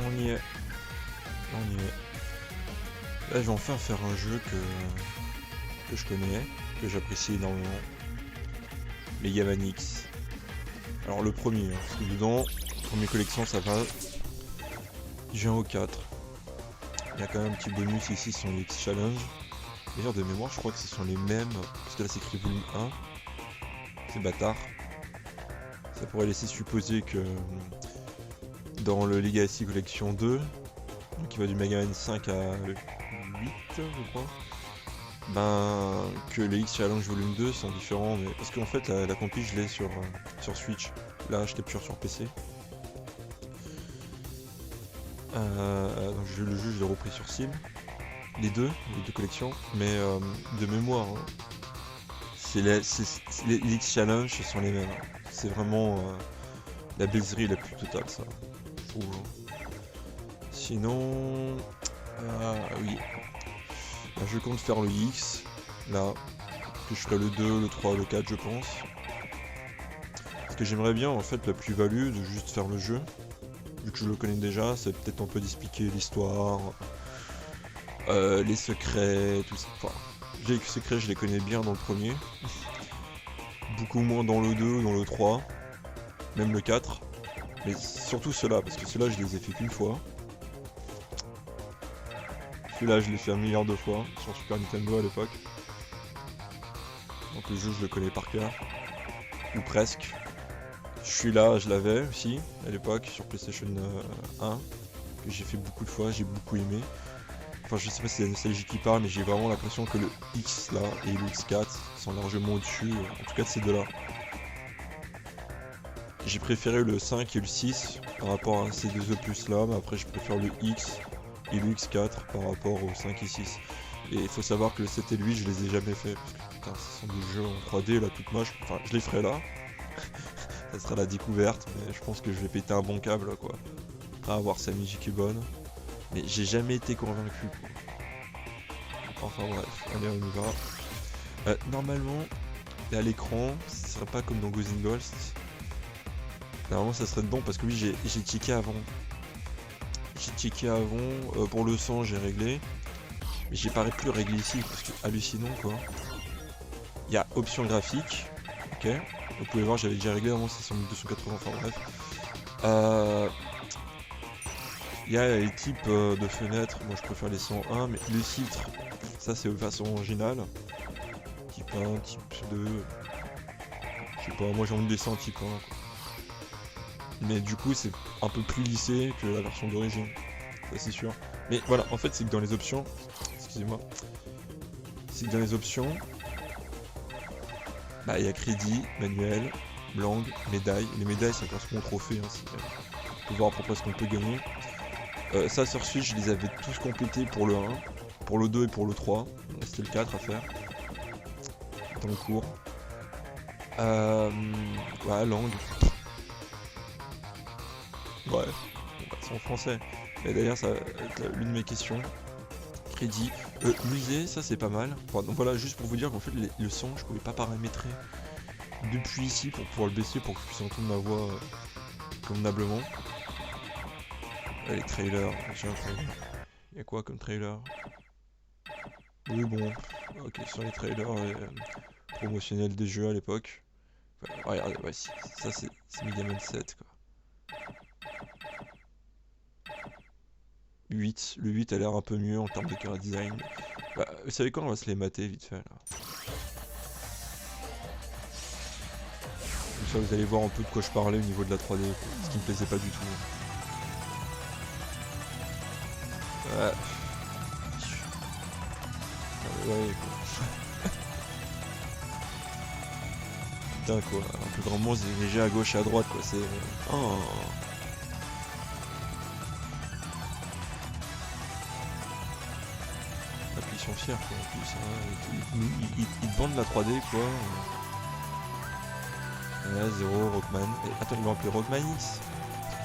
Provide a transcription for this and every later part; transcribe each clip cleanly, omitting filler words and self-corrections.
On y est. On y est. Là, je vais enfin faire un jeu que je connais, que j'apprécie énormément. Mega Man X. Alors le premier, hein, parce que dedans, pour mes collections ça va. J'ai un au 4. Il y a quand même un petit bonus ici sur les X Challenge. D'ailleurs de mémoire je crois que ce sont les mêmes, parce que là c'est écrit volume 1. C'est bâtard. Ça pourrait laisser supposer que dans le Legacy Collection 2, donc qui va du Mega Man 5 à 8 je crois, ben que les X Challenge volume 2 sont différents, mais parce qu'en fait la compil je l'ai sur Switch, là je capture sur PC. Donc le jeu je l'ai repris sur Steam, les deux collections, mais de mémoire, hein, les X Challenge ce sont les mêmes, hein. C'est vraiment la baiserie la plus totale ça, je trouve. Sinon, oui. Là, je compte faire le X, là, que je ferai le 2, le 3, le 4 je pense. Parce que j'aimerais bien en fait la plus-value de juste faire le jeu. Vu que je le connais déjà, c'est peut-être un peu d'expliquer l'histoire, les secrets, tout ça. Enfin, les secrets je les connais bien dans le premier. Beaucoup moins dans le 2, dans le 3, même le 4. Mais surtout ceux-là, parce que ceux-là je les ai fait qu'une fois. Celui-là je l'ai fait un milliard de fois sur Super Nintendo à l'époque. Donc le jeu je le connais par cœur. Ou presque. Celui-là je l'avais aussi à l'époque sur PlayStation 1. Que j'ai fait beaucoup de fois, j'ai beaucoup aimé. Enfin je sais pas si c'est la nostalgie qui parle, mais j'ai vraiment l'impression que le X là et le X4 sont largement au-dessus, en tout cas de ces deux-là. J'ai préféré le 5 et le 6 par rapport à ces deux opus là, mais après je préfère le X et le X4 par rapport au 5 et 6. Et il faut savoir que le 7 et le 8 je les ai jamais fait, parce que putain ce sont des jeux en 3D là toute moche, enfin je les ferai là. Ça sera la découverte, mais je pense que je vais péter un bon câble là, quoi. À voir si la musique est bonne. Mais j'ai jamais été convaincu quoi. Enfin bref, allez on y va. Normalement, à l'écran, ce serait pas comme dans Ghosts and Ghosts. Normalement ça serait bon parce que oui j'ai checké avant. J'ai checké avant, pour le sang j'ai réglé. Mais j'ai pas pu le régler ici parce que hallucinant quoi. Il y a options graphiques, ok. Vous pouvez voir j'avais déjà réglé, normalement c'est sur 1280, enfin bref. Il y a les types de fenêtres, moi je préfère les 101, mais les filtres, ça c'est de façon originale. Type 1, type 2, je sais pas, moi j'ai envie de laisser en type 1. Quoi. Mais du coup c'est un peu plus lissé que la version d'origine, ça c'est sûr. Mais voilà, en fait c'est que dans les options, excusez-moi, c'est que dans les options, bah il y a crédit, manuel, langue, médaille. Les médailles ça correspond au trophée, hein, on peut voir à peu près ce qu'on peut gagner. Ça sur Switch je les avais tous complétés pour le 1, pour le 2 et pour le 3. Il restait le 4 à faire. Dans le cours. Ouais, langue. Ouais, c'est en français. Et d'ailleurs ça va être l'une de mes questions. Crédit. Musée, ça c'est pas mal. Enfin, donc voilà, juste pour vous dire qu'en fait le son je pouvais pas paramétrer depuis ici pour pouvoir le baisser pour que je puisse entendre ma voix convenablement. Les trailers, j'ai un trailer. Y'a quoi comme trailer? Oui bon, ok, sur les trailers promotionnels des jeux à l'époque. Enfin, regardez, ouais, si, ça c'est Mega Man 7 quoi. 8, le 8 a l'air un peu mieux en termes de chara design. Bah, vous savez quoi, on va se les mater vite fait là. Comme ça vous allez voir un peu de quoi je parlais au niveau de la 3D, quoi, ce qui me plaisait pas du tout. Ouais. Ouais quoi. Putain quoi, un peu grand monstre dirigé à gauche et à droite quoi, c'est... Oh. Ah, puis ils sont fiers quoi, en plus, hein. Ils te vendent la 3D quoi. Ouais, 0, Rockman. Et, attends, ils l'ont appelé Rockman X.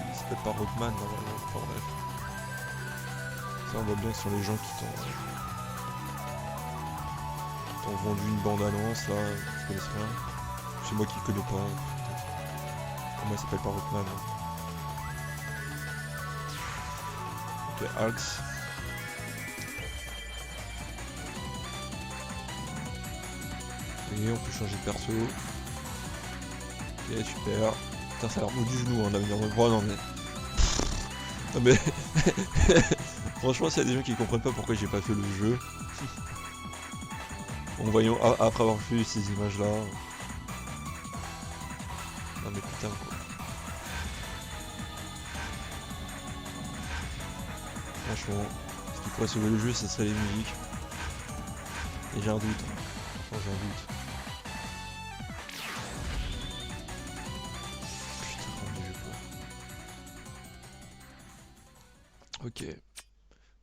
Il s'appelle pas Rockman normalement, enfin bref. Ça on voit bien que ce sont les gens qui t'ont vendu une bande annonce là, tu connais rien. C'est moi qui connais pas. comment il s'appelle pas Rockman. Ok, Axe. Et on peut changer de perso. Ok, super. Putain, ça a l'air mou du genou, hein, l'avenir. Oh non mais... Non mais... Franchement, s'il y a des gens qui comprennent pas pourquoi j'ai pas fait le jeu. En voyant, après avoir vu ces images là. Non mais putain quoi. Franchement, ce qui pourrait sauver le jeu, ce serait les musiques. Et j'ai un doute. Enfin, j'ai un doute. Putain, mon dieu quoi. Ok.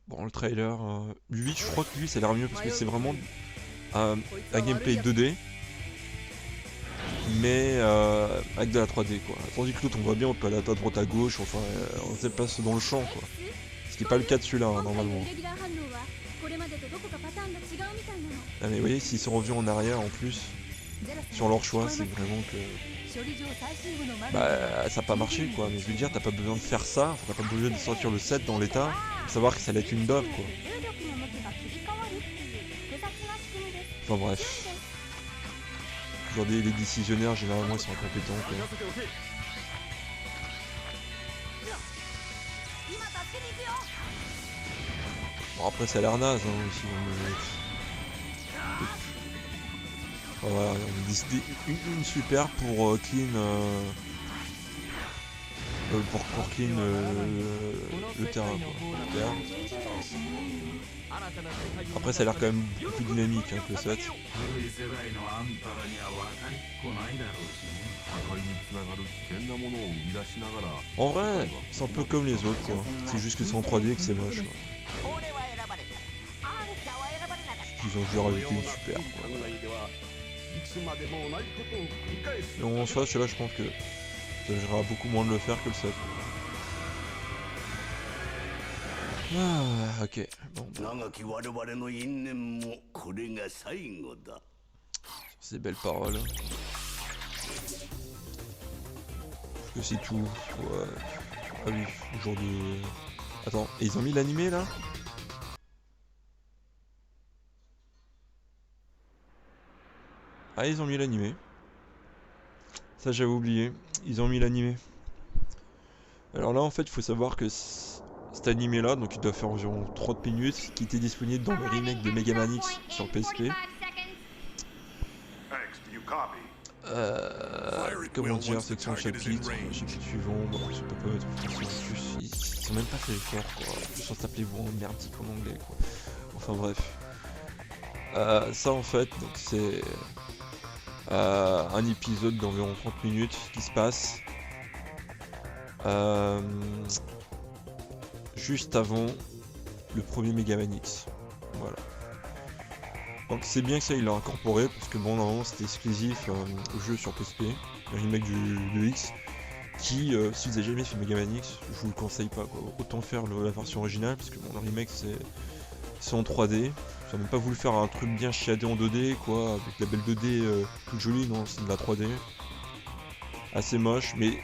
Bon, le trailer, lui, je crois que lui, ça a l'air mieux parce que c'est vraiment un gameplay 2D, mais avec de la 3D quoi. Tandis que l'autre, on voit bien, on peut aller à droite à gauche, enfin, on se déplace dans le champ quoi. Ce qui n'est pas le cas de celui-là, hein, normalement. Ah, mais vous voyez, s'ils sont revenus en arrière en plus, sur leur choix, c'est vraiment que... Bah, ça n'a pas marché quoi, mais je veux dire, t'as pas besoin de faire ça, t'as pas besoin de sortir le set dans l'état, pour savoir que ça allait être une daube quoi. Enfin bref. Aujourd'hui les décisionnaires généralement ils sont incompétents quoi. Bon après ça a l'air naze hein, aussi. Voilà, on a décidé une super pour clean pour clean le terrain quoi. Après ça a l'air quand même plus dynamique hein, que le set. En vrai, c'est un peu comme les autres quoi. C'est juste que c'est en 3D et que c'est moche quoi. Ils ont dû rajouter une super quoi. Mais en soi, celui-là je pense que ça gérera beaucoup moins de le faire que le 7. Ah, ok. Bon, bah. Ces belles paroles. Est-ce que c'est tout? Ouais. Ah oui, jour de... Attends, et ils ont mis l'animé là? Ah, ils ont mis l'animé. Ça j'avais oublié, ils ont mis l'animé. Alors là en fait il faut savoir que cet animé là, donc il doit faire environ 30 minutes, qui était disponible dans le remake de Mega Man X sur PSP. Comment dire, section de chapitre suivant, bon, je peux pas mettre en plus, ils sont même pas fait l'effort quoi, en plus on s'appelait vous en merdique en anglais quoi. Enfin bref. Ça en fait, donc c'est un épisode d'environ 30 minutes qui se passe juste avant le premier Mega Man X. Voilà. Donc c'est bien que ça il l'a incorporé parce que bon normalement c'était exclusif au jeu sur PSP, le remake de X, qui si vous avez jamais fait Mega Man X, je vous le conseille pas quoi. Autant faire la version originale parce que bon, le remake c'est en 3D. Ils ont même pas voulu faire un truc bien chiadé en 2D quoi, avec la belle 2D toute jolie, non c'est de la 3D. Assez moche, mais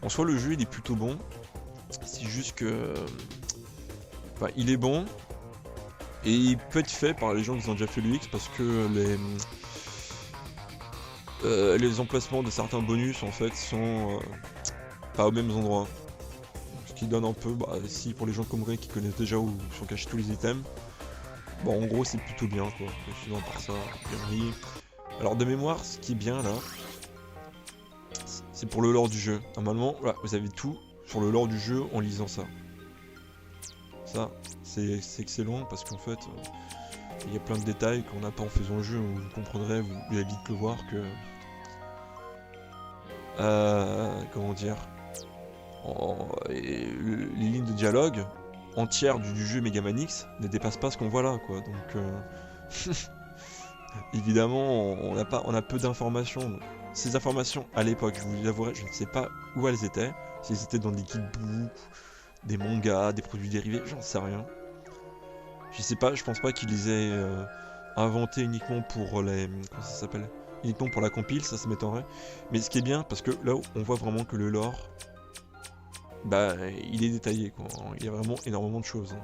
en soi le jeu il est plutôt bon. C'est juste que... Enfin, il est bon. Et il peut être fait par les gens qui ont déjà fait le X parce que les emplacements de certains bonus en fait sont pas aux mêmes endroits. Ce qui donne un peu, bah si pour les gens comme Ray qui connaissent déjà où sont cachés tous les items, bon en gros c'est plutôt bien quoi. Et sinon par ça, bien. Alors de mémoire, ce qui est bien là, c'est pour le lore du jeu. Normalement, voilà, vous avez tout sur le lore du jeu en lisant ça. Ça, c'est excellent parce qu'en fait, il y a plein de détails qu'on n'a pas en faisant le jeu. Vous comprendrez, vous allez vite le voir que... comment dire, les lignes de dialogue entières du jeu Mega Man X ne dépassent pas ce qu'on voit là, quoi. Donc, évidemment, on a peu d'informations. Ces informations, à l'époque, je vous l'avouerai, je ne sais pas où elles étaient. Si elles étaient dans des guidebooks, des mangas, des produits dérivés, j'en sais rien. Je sais pas, je pense pas qu'ils les aient inventés uniquement pour les... Comment ça s'appelle ? uniquement pour la compile, ça m'étonnerait. Mais ce qui est bien, parce que là on voit vraiment que le lore, bah il est détaillé quoi, il y a vraiment énormément de choses.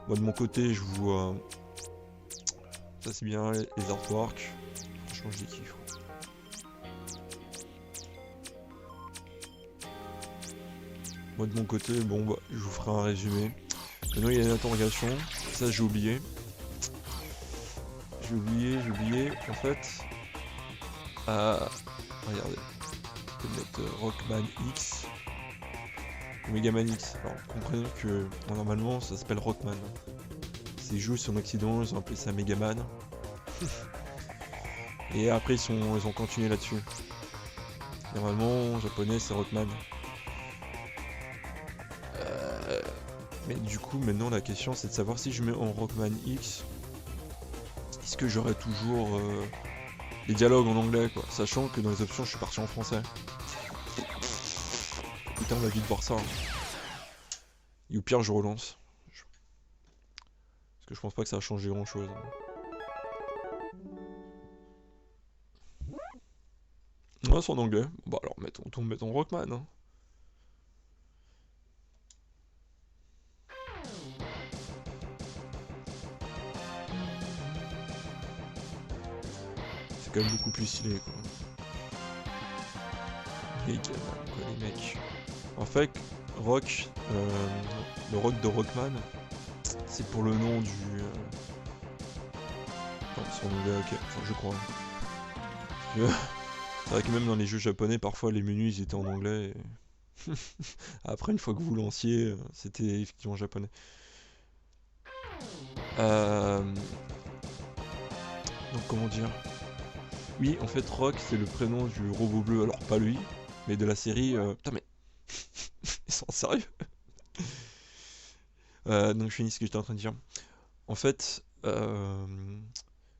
Moi de mon côté je vois, ça c'est bien les artworks, franchement je les kiffe. Moi de mon côté, bon bah je vous ferai un résumé. Maintenant il y a une interrogation, ça j'ai oublié. J'ai oublié, en fait. Regardez. Je vais mettre Rockman X. Ou Megaman X. Alors comprenez que normalement ça s'appelle Rockman. C'est juste en Occident, ils ont appelé ça Megaman. Et après ils ont continué là-dessus. Normalement en japonais c'est Rockman. Mais du coup maintenant la question c'est de savoir si je mets en Rockman X, est-ce que j'aurai toujours les dialogues en anglais quoi, sachant que dans les options je suis parti en français. Putain on va vite voir ça. Et au pire je relance. Parce que je pense pas que ça a changé grand chose. Ouais c'est en anglais. Bah alors mettons Rockman hein. Quand même beaucoup plus stylé quoi. Megaman quoi les mecs. En fait, Rock, le Rock de Rockman, c'est pour le nom du... Non, son anglais, ok, enfin, je crois. C'est vrai que même dans les jeux japonais, parfois les menus ils étaient en anglais. Et... Après, une fois que vous lanciez, c'était effectivement japonais. Donc comment dire? Oui, en fait, Rock, c'est le prénom du robot bleu. Alors, pas lui, mais de la série... Putain, mais... Ils sont sérieux. Donc, je finis ce que j'étais en train de dire. En fait,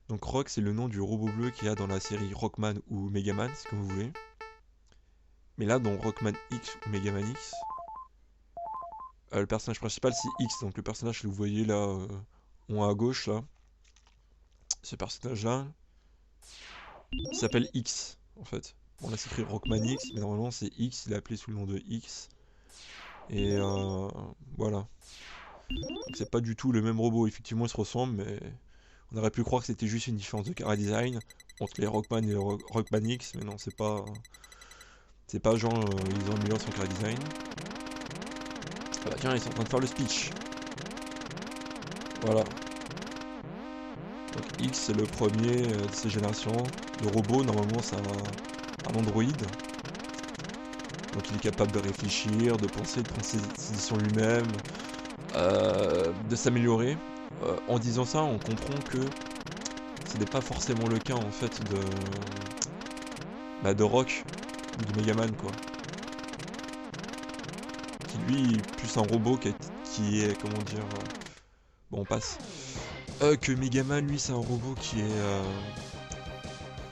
donc Rock, c'est le nom du robot bleu qu'il y a dans la série Rockman ou Megaman, c'est comme vous voulez. Mais là, dans Rockman X ou Megaman X, le personnage principal, c'est X. Donc, le personnage que vous voyez là, en haut à gauche, là, ce personnage-là, il s'appelle X, en fait. Bon, là, c'est écrit Rockman X, mais normalement, c'est X. Il est appelé sous le nom de X. Et voilà. Donc, c'est pas du tout le même robot. Effectivement, ils se ressemblent, mais on aurait pu croire que c'était juste une différence de chara design entre les Rockman et les Rockman X, mais non, c'est pas. C'est pas genre ils ont amélioré son chara design. Ah bah tiens, ils sont en train de faire le speech. Voilà. Donc X c'est le premier de ces générations. Le robot normalement c'est un androïde. Donc il est capable de réfléchir, de penser, de prendre ses décisions lui-même, de s'améliorer. En disant ça, on comprend que ce n'est pas forcément le cas en fait de Rock ou de Megaman quoi. Qui lui est plus un robot qui est comment dire. Bon on passe. Que Megaman lui c'est un robot qui est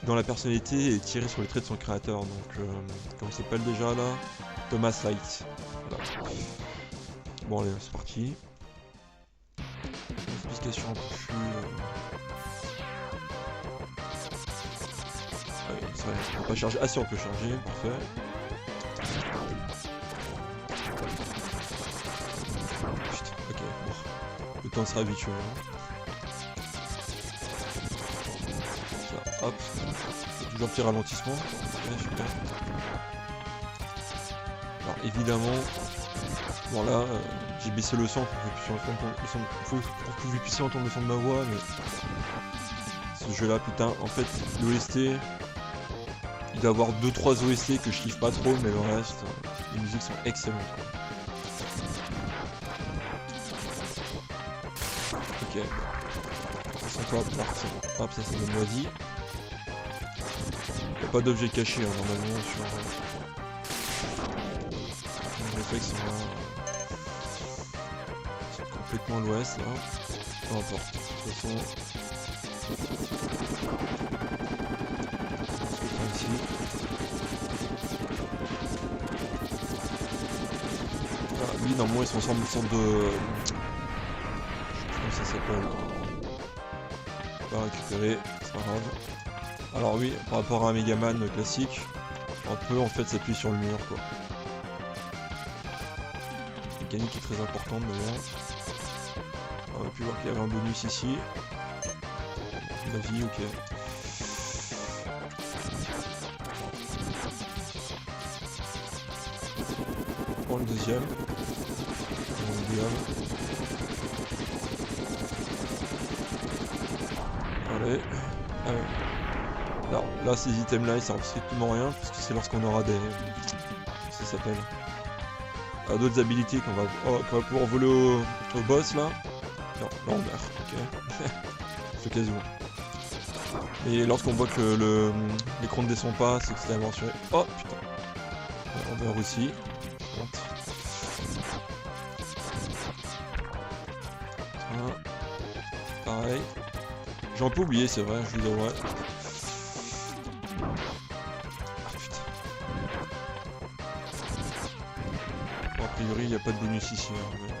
dans la personnalité et tiré sur les traits de son créateur. Donc comment il s'appelle déjà là? Thomas Light. Voilà. Bon allez c'est parti. Une explication un peu plus... Ouais, c'est vrai, on peut pas charger. Ah si on peut charger, parfait. Putain, ok, bon. Le temps sera habitué. Hein. Ça, hop. Toujours un petit ralentissement. Ok, super. Alors évidemment, bon là, j'ai baissé le son pour que vous puissiez entendre le son de ma voix, mais ce jeu là, putain, en fait, l'OST, il doit avoir 2-3 OST que je kiffe pas trop, mais le reste, les musiques sont excellentes. Ok, on va partir. Hop, ça c'est le moisi. Y'a pas d'objet caché hein, normalement sur le réflexe, c'est complètement à l'ouest là. Peu importe. De toute façon. Ici. Voilà, lui normalement ils sont ensemble une sorte de. Je sais pas comment ça s'appelle. On va récupérer. pas grave. Alors oui, par rapport à un Megaman classique, on peut en fait s'appuyer sur le mur quoi. Mécanique est très importante d'ailleurs. On a pu voir qu'il y avait un bonus ici. La vie, ok. On prend le deuxième. Allez. Alors là, ces items là ils servent strictement rien parce que c'est lorsqu'on aura des. Ça s'appelle. D'autres habilités qu'on va pouvoir voler au boss là. Non, là on meurt, ok. C'est l'occasion. Et lorsqu'on voit que l'écran ne descend pas, c'est que c'est aventuré. Oh putain. On meurt aussi. Pareil. J'ai un peu oublié, c'est vrai, je vous avouerai. Ah putain. Bon, a priori, il n'y a pas de bonus ici. Hein, mais...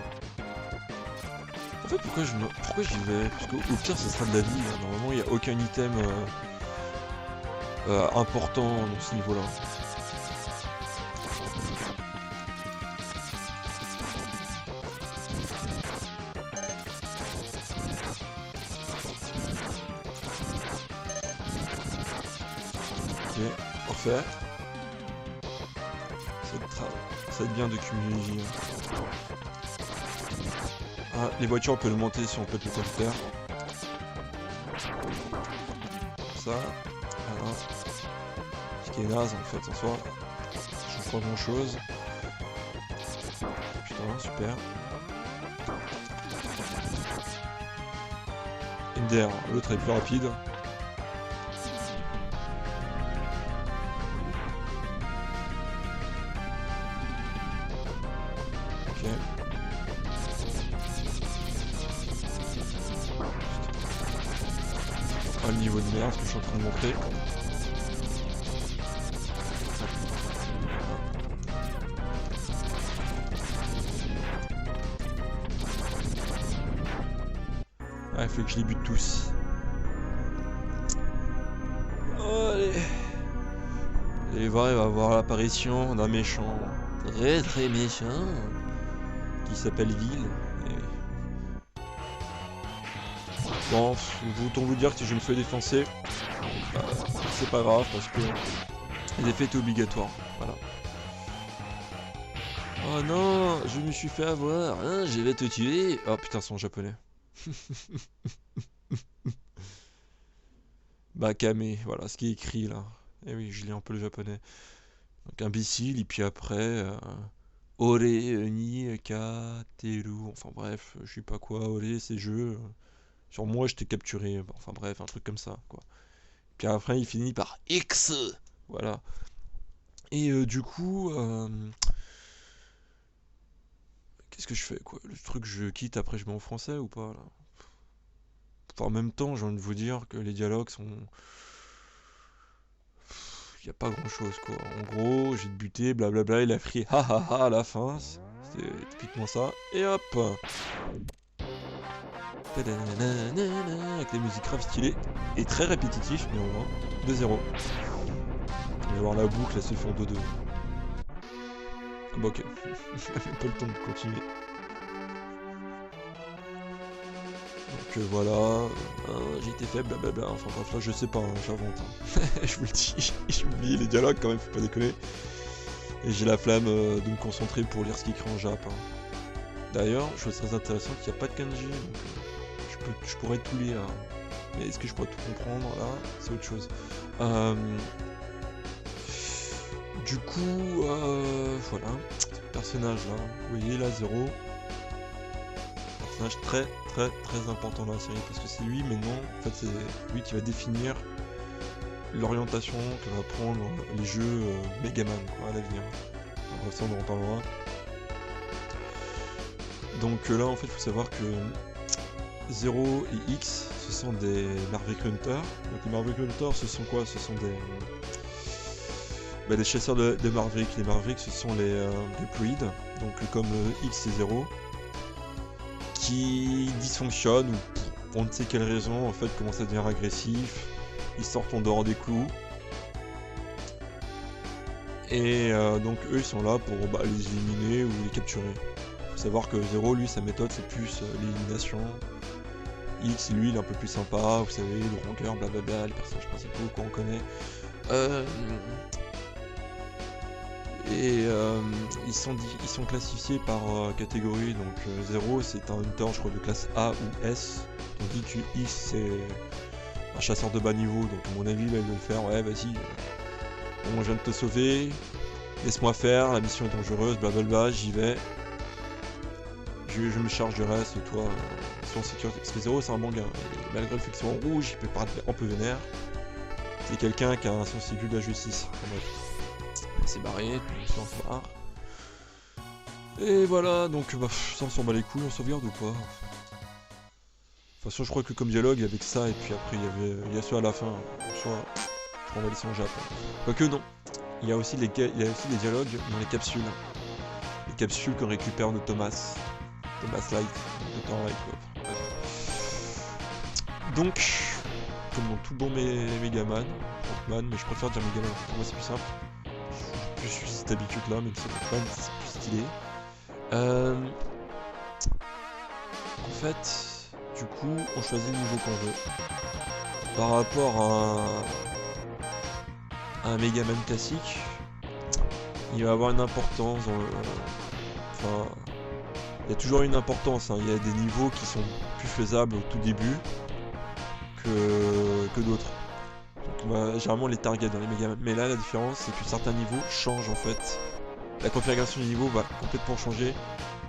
En fait, pourquoi j'y vais? Parce qu'au pire, ce sera de la vie. Hein. Normalement, il n'y a aucun item important dans ce niveau-là. Ok, parfait. Ça va être bien de cumuler les vies. Hein. Ah, les voitures on peut le monter si on peut tout le faire. Comme ça. Voilà. Ce qui est naze en fait en soi. Je change pas grand chose. Putain, super. Ender, l'autre est plus rapide. Ok. Ah, le niveau de merde que je suis en train de montrer. Ah, il faut que je les bute tous. Oh, allez. Vous allez voir, il va avoir l'apparition d'un méchant. Très méchant. Qui s'appelle Ville. Et... Bon, autant vous dire que si je me fais défoncer, c'est pas grave parce que les effets étaient obligatoires. Voilà. Oh non, je me suis fait avoir, hein, je vais te tuer. Oh putain, c'est en japonais. Bakame, voilà ce qui est écrit là. Et oui, je lis un peu le japonais. Donc imbécile, et puis après, Ore ni kateru. Enfin bref, je sais pas quoi, Ore c'est jeu. Sur moi, je t'ai capturé. Enfin bref, un truc comme ça, quoi. Puis après, il finit par X. Voilà. Et du coup, qu'est-ce que je fais, quoi? Le truc, je quitte, après je mets en français ou pas, là? Enfin, en même temps, j'ai envie de vous dire que les dialogues sont... Il n'y a pas grand-chose, quoi. En gros, j'ai buté, blablabla, il a crié ha ha ha à la fin. C'était typiquement ça. Et hop! Avec les musiques grave stylées et très répétitif, mais au moins 2-0. On va voir la boucle, elle se fait en 2-2. Ah bah ok, j'avais pas le temps de continuer. Donc voilà, j'ai été faible, blablabla, enfin bref, là je sais pas, hein, j'invente. Hein. Je vous le dis, j'ai oublié les dialogues quand même, faut pas déconner. Et j'ai la flamme de me concentrer pour lire ce qui écrit en jap. Hein. D'ailleurs, chose très intéressante, il n'y a pas de kanji, donc je pourrais tout lire. Mais est-ce que je pourrais tout comprendre là? C'est autre chose. Du coup, voilà, ce personnage là, vous voyez là, 0. Personnage très important dans la série, parce que c'est lui, mais non, en fait c'est lui qui va définir l'orientation que va prendre les jeux Megaman quoi, à l'avenir. Bref, ça on en reparlera. Donc là en fait il faut savoir que 0 et X ce sont des Marvick Hunters. Donc les Marvick Hunters ce sont quoi? Ce sont des chasseurs de Marvick. Les Marvick ce sont les druides, donc comme X et 0, qui dysfonctionnent ou pour on ne sait quelle raison en fait commencent à devenir agressifs ils sortent en dehors des clous. Et donc eux ils sont là pour les éliminer ou les capturer. Faut savoir que 0 lui sa méthode c'est plus l'élimination. X lui il est un peu plus sympa, vous savez, le rancœur, blablabla, les personnages principaux qu'on connaît. Ils sont classifiés par catégorie, donc 0 c'est un hunter je crois de classe A ou S, tandis que X c'est un chasseur de bas niveau, donc à mon avis là il veut le faire, ouais vas-y, bon je viens de te sauver, laisse-moi faire, la mission est dangereuse, blablabla, j'y vais, je me charge du reste, toi, en sécurité, parce que 0 c'est un manga, et malgré le fait qu'il soit en rouge, il peut paraître un peu vénère, c'est quelqu'un qui a un sens aigu de la justice, enfin, bref. C'est barré, on se barre. Et voilà, donc ça on s'en bat les couilles, on sauvegarde ou pas? De toute façon je crois que comme dialogue il y avait que ça et puis après il y a ceux à la fin, soit on va laisser en Japon. Quoique non, il y a aussi des dialogues dans les capsules. Les capsules qu'on récupère de Thomas Light, de Temps Light quoi. Donc, comme dans tout bon Megaman, Rockman, mais je préfère dire Megaman, pour moi c'est plus simple. Je suis cette habitude là, même si Rockman c'est plus stylé. En fait, du coup, on choisit le niveau qu'on veut. Par rapport à un Megaman classique, il va avoir une importance dans le... Enfin, il y a toujours une importance, hein. Il y a des niveaux qui sont plus faisables au tout début que d'autres. Généralement les targets dans les Megaman, mais là la différence c'est que certains niveaux changent en fait. La configuration du niveau va complètement changer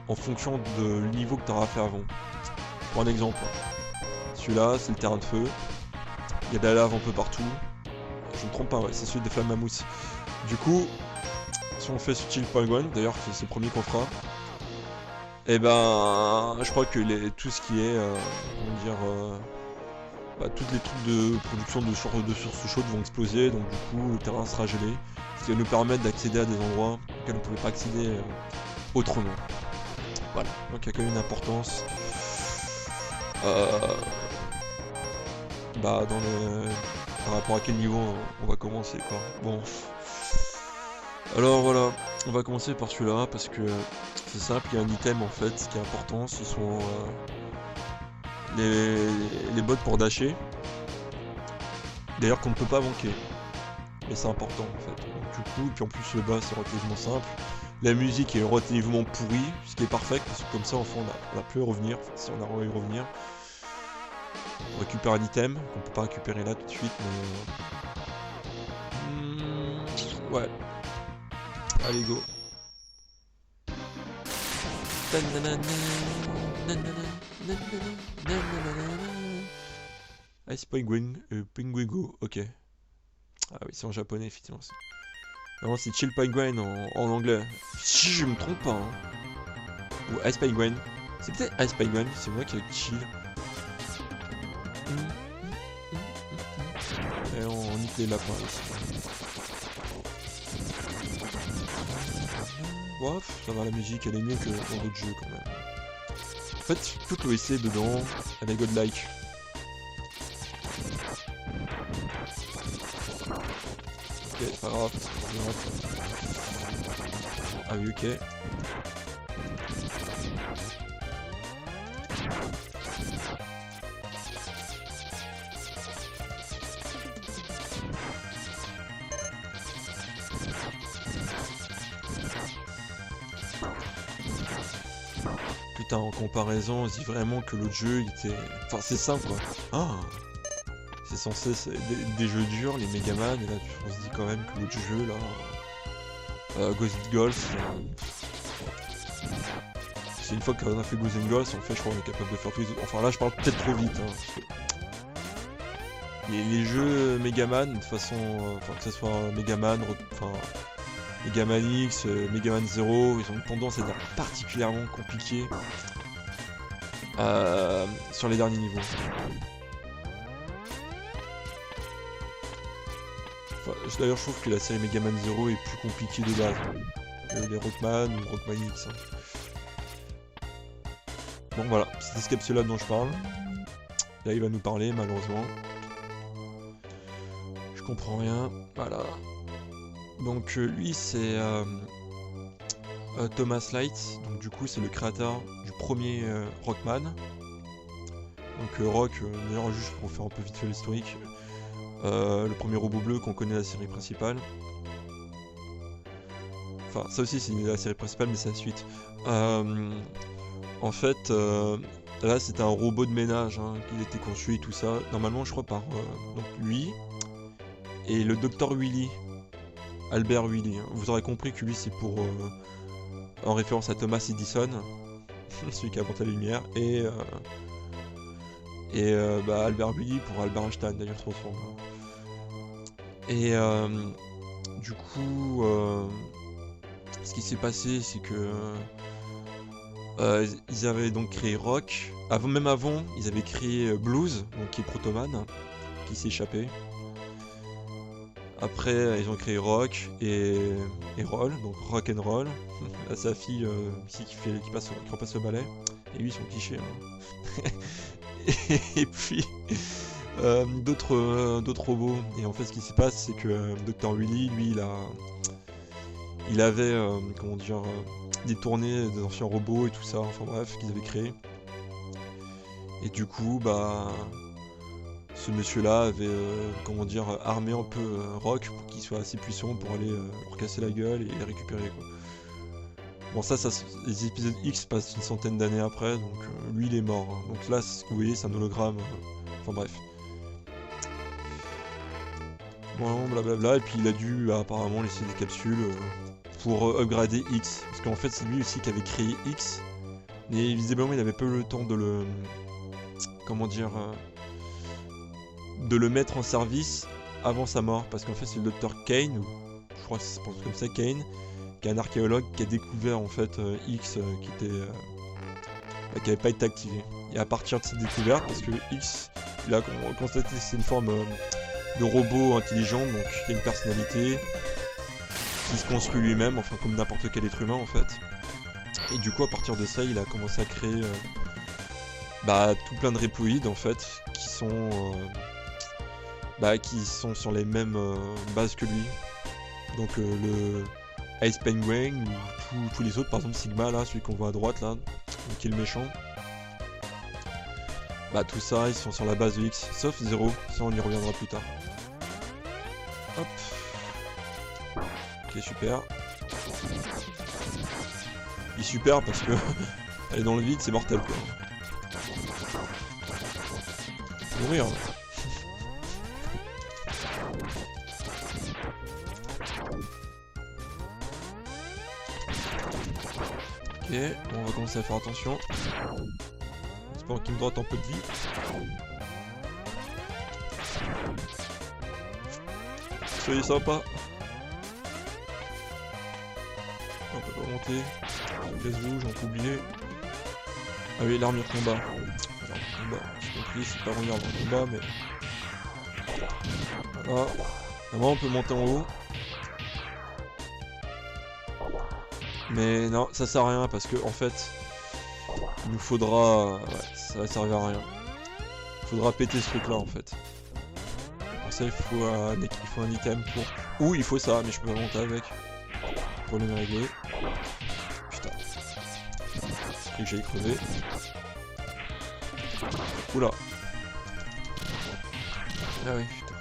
en fonction du niveau que tu auras fait avant. Pour un exemple, celui-là c'est le terrain de feu, il y a de la lave un peu partout, je me trompe pas, ouais, c'est celui des flammes mammouths. Du coup, si on fait ce Chill Point One, d'ailleurs c'est le premier qu'on fera, et ben je crois que tout ce qui est, comment dire, tous les trucs de production de sources chaudes vont exploser, donc du coup le terrain sera gelé, ce qui va nous permettre d'accéder à des endroits auxquels on ne pouvait pas accéder autrement. Voilà, donc il y a quand même une importance par rapport à quel niveau on va commencer quoi. Bon, alors voilà, on va commencer par celui-là parce que c'est simple, il y a un item en fait qui est important, ce sont les bottes pour dasher, d'ailleurs qu'on ne peut pas manquer, mais c'est important en fait. Donc, du coup, puis en plus le bas c'est relativement simple, la musique est relativement pourrie, ce qui est parfait parce que comme ça enfin on a pu revenir, enfin, si on a envie de revenir, on récupère un item qu'on peut pas récupérer là tout de suite, mais ouais, allez go. Ice Penguin, Penguigo, ok. Ah oui, c'est en japonais, effectivement. Non, c'est Chill Penguin en anglais. Si je me trompe pas, hein. Ou Ice Penguin. C'est peut-être Ice Penguin, c'est moi qui ai chill. Et on nique les lapins aussi. Bref, ça va, la musique elle est mieux que dans d'autres jeux quand même. En fait, toute l'OSC dedans, elle est godlike. Ok, c'est pas grave, c'est pas grave. Ah oui, ok. Putain, en comparaison, on se dit vraiment que l'autre jeu, il était... Enfin, c'est simple, quoi. Ah, c'est censé être des jeux durs, les Megaman, et là, on se dit quand même que l'autre jeu, là... Ghost Golf... c'est une fois qu'on a fait Ghost Golf, en fait, je crois qu'on est capable de faire tous les autres... Enfin, là, je parle peut-être trop vite, hein. Les jeux Megaman, de toute façon... Enfin, que ce soit Megaman, enfin... Megaman X, Megaman 0, ils ont une tendance à être particulièrement compliqués sur les derniers niveaux. Enfin, d'ailleurs, je trouve que la série Megaman 0 est plus compliquée de base que les Rockman ou Rockman X. Hein. Bon, voilà, c'était ce capsule-là dont je parle. Là, il va nous parler, malheureusement. comprends rien. Voilà. Donc lui c'est Thomas Light. Donc du coup c'est le créateur du premier Rockman. Donc Rock, d'ailleurs juste pour faire un peu vite fait l'historique, le premier robot bleu qu'on connaît à la série principale. Enfin ça aussi c'est la série principale mais c'est la suite. En fait là c'était un robot de ménage hein, qui était conçu et tout ça. Normalement je crois par donc lui et le Dr Willy, Albert Willy. Hein. Vous aurez compris que lui c'est pour en référence à Thomas Edison, celui qui a inventé la lumière, et Albert Willy pour Albert Einstein, d'ailleurs se ressemble. Et du coup, ce qui s'est passé, c'est que ils avaient donc créé Rock. Même avant, ils avaient créé Blues, donc qui est Protoman, qui s'est échappé. Après, ils ont créé Rock et Roll, donc Rock and Roll. Sa fille ici qui repasse le balai. Et lui, ils sont clichés. Hein. et puis d'autres robots. Et en fait, ce qui se passe, c'est que Dr Willy, lui, il avait détourné des anciens robots et tout ça. Enfin bref, qu'ils avaient créé. Et du coup, ce monsieur-là avait armé un peu Rock pour qu'il soit assez puissant pour aller recasser la gueule et les récupérer quoi. Bon ça les épisodes X passent une centaine d'années après, donc lui il est mort. Hein. Donc là ce que vous voyez c'est un hologramme, enfin bref. Bon blablabla, et puis il a dû apparemment laisser des capsules pour upgrader X. Parce qu'en fait c'est lui aussi qui avait créé X, mais visiblement il n'avait pas eu le temps de le... de le mettre en service avant sa mort, parce qu'en fait c'est le docteur Kane, ou je crois que c'est comme ça, Kane, qui est un archéologue qui a découvert en fait X qui n'avait pas été activé. Et à partir de cette découverte, parce que X, il a constaté que c'est une forme de robot intelligent, donc qui a une personnalité, qui se construit lui-même, enfin comme n'importe quel être humain en fait. Et du coup à partir de ça, il a commencé à créer tout plein de réploïdes en fait, qui sont sur les mêmes bases que lui. Donc le Ice Penguin ou tous les autres, par exemple Sigma là, celui qu'on voit à droite là, qui est le méchant. Tout ça, ils sont sur la base de X, sauf Zero, ça on y reviendra plus tard. Hop. Ok, super. Il est super parce que elle est dans le vide, c'est mortel quoi. Mourir. Ok, bon, on va commencer à faire attention. J'espère qu'il me droite un peu de vie. Soyez sympa. On peut pas monter. Casse-vous, j'en ai oublié. Ah oui, l'armure combat. J'ai compris, c'est pas vraiment l'armure combat, mais... Voilà. Normalement, on peut monter en haut. Mais non, ça sert à rien parce que en fait, il nous faudra... Ouais, ça va servir à rien. Il faudra péter ce truc là en fait. Pour ça, il faut un item pour... Ou il faut ça, mais je peux pas monter avec. Problème réglé. Putain. Et que j'aille crever. Oula. Ah oui, putain.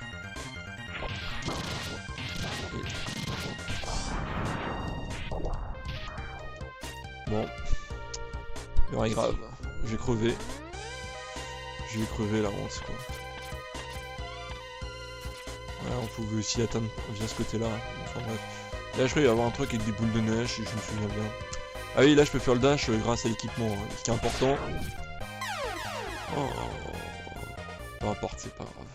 Bon. C'est rien grave. Je vais crever. Je vais crever la honte quoi. Ouais, on pouvait aussi atteindre via ce côté là. Enfin bref. Là je crois qu'il va y avoir un truc avec des boules de neige si je me souviens bien. Ah oui, là je peux faire le dash grâce à l'équipement, hein, ce qui est important. Oh. Peu importe, c'est pas grave.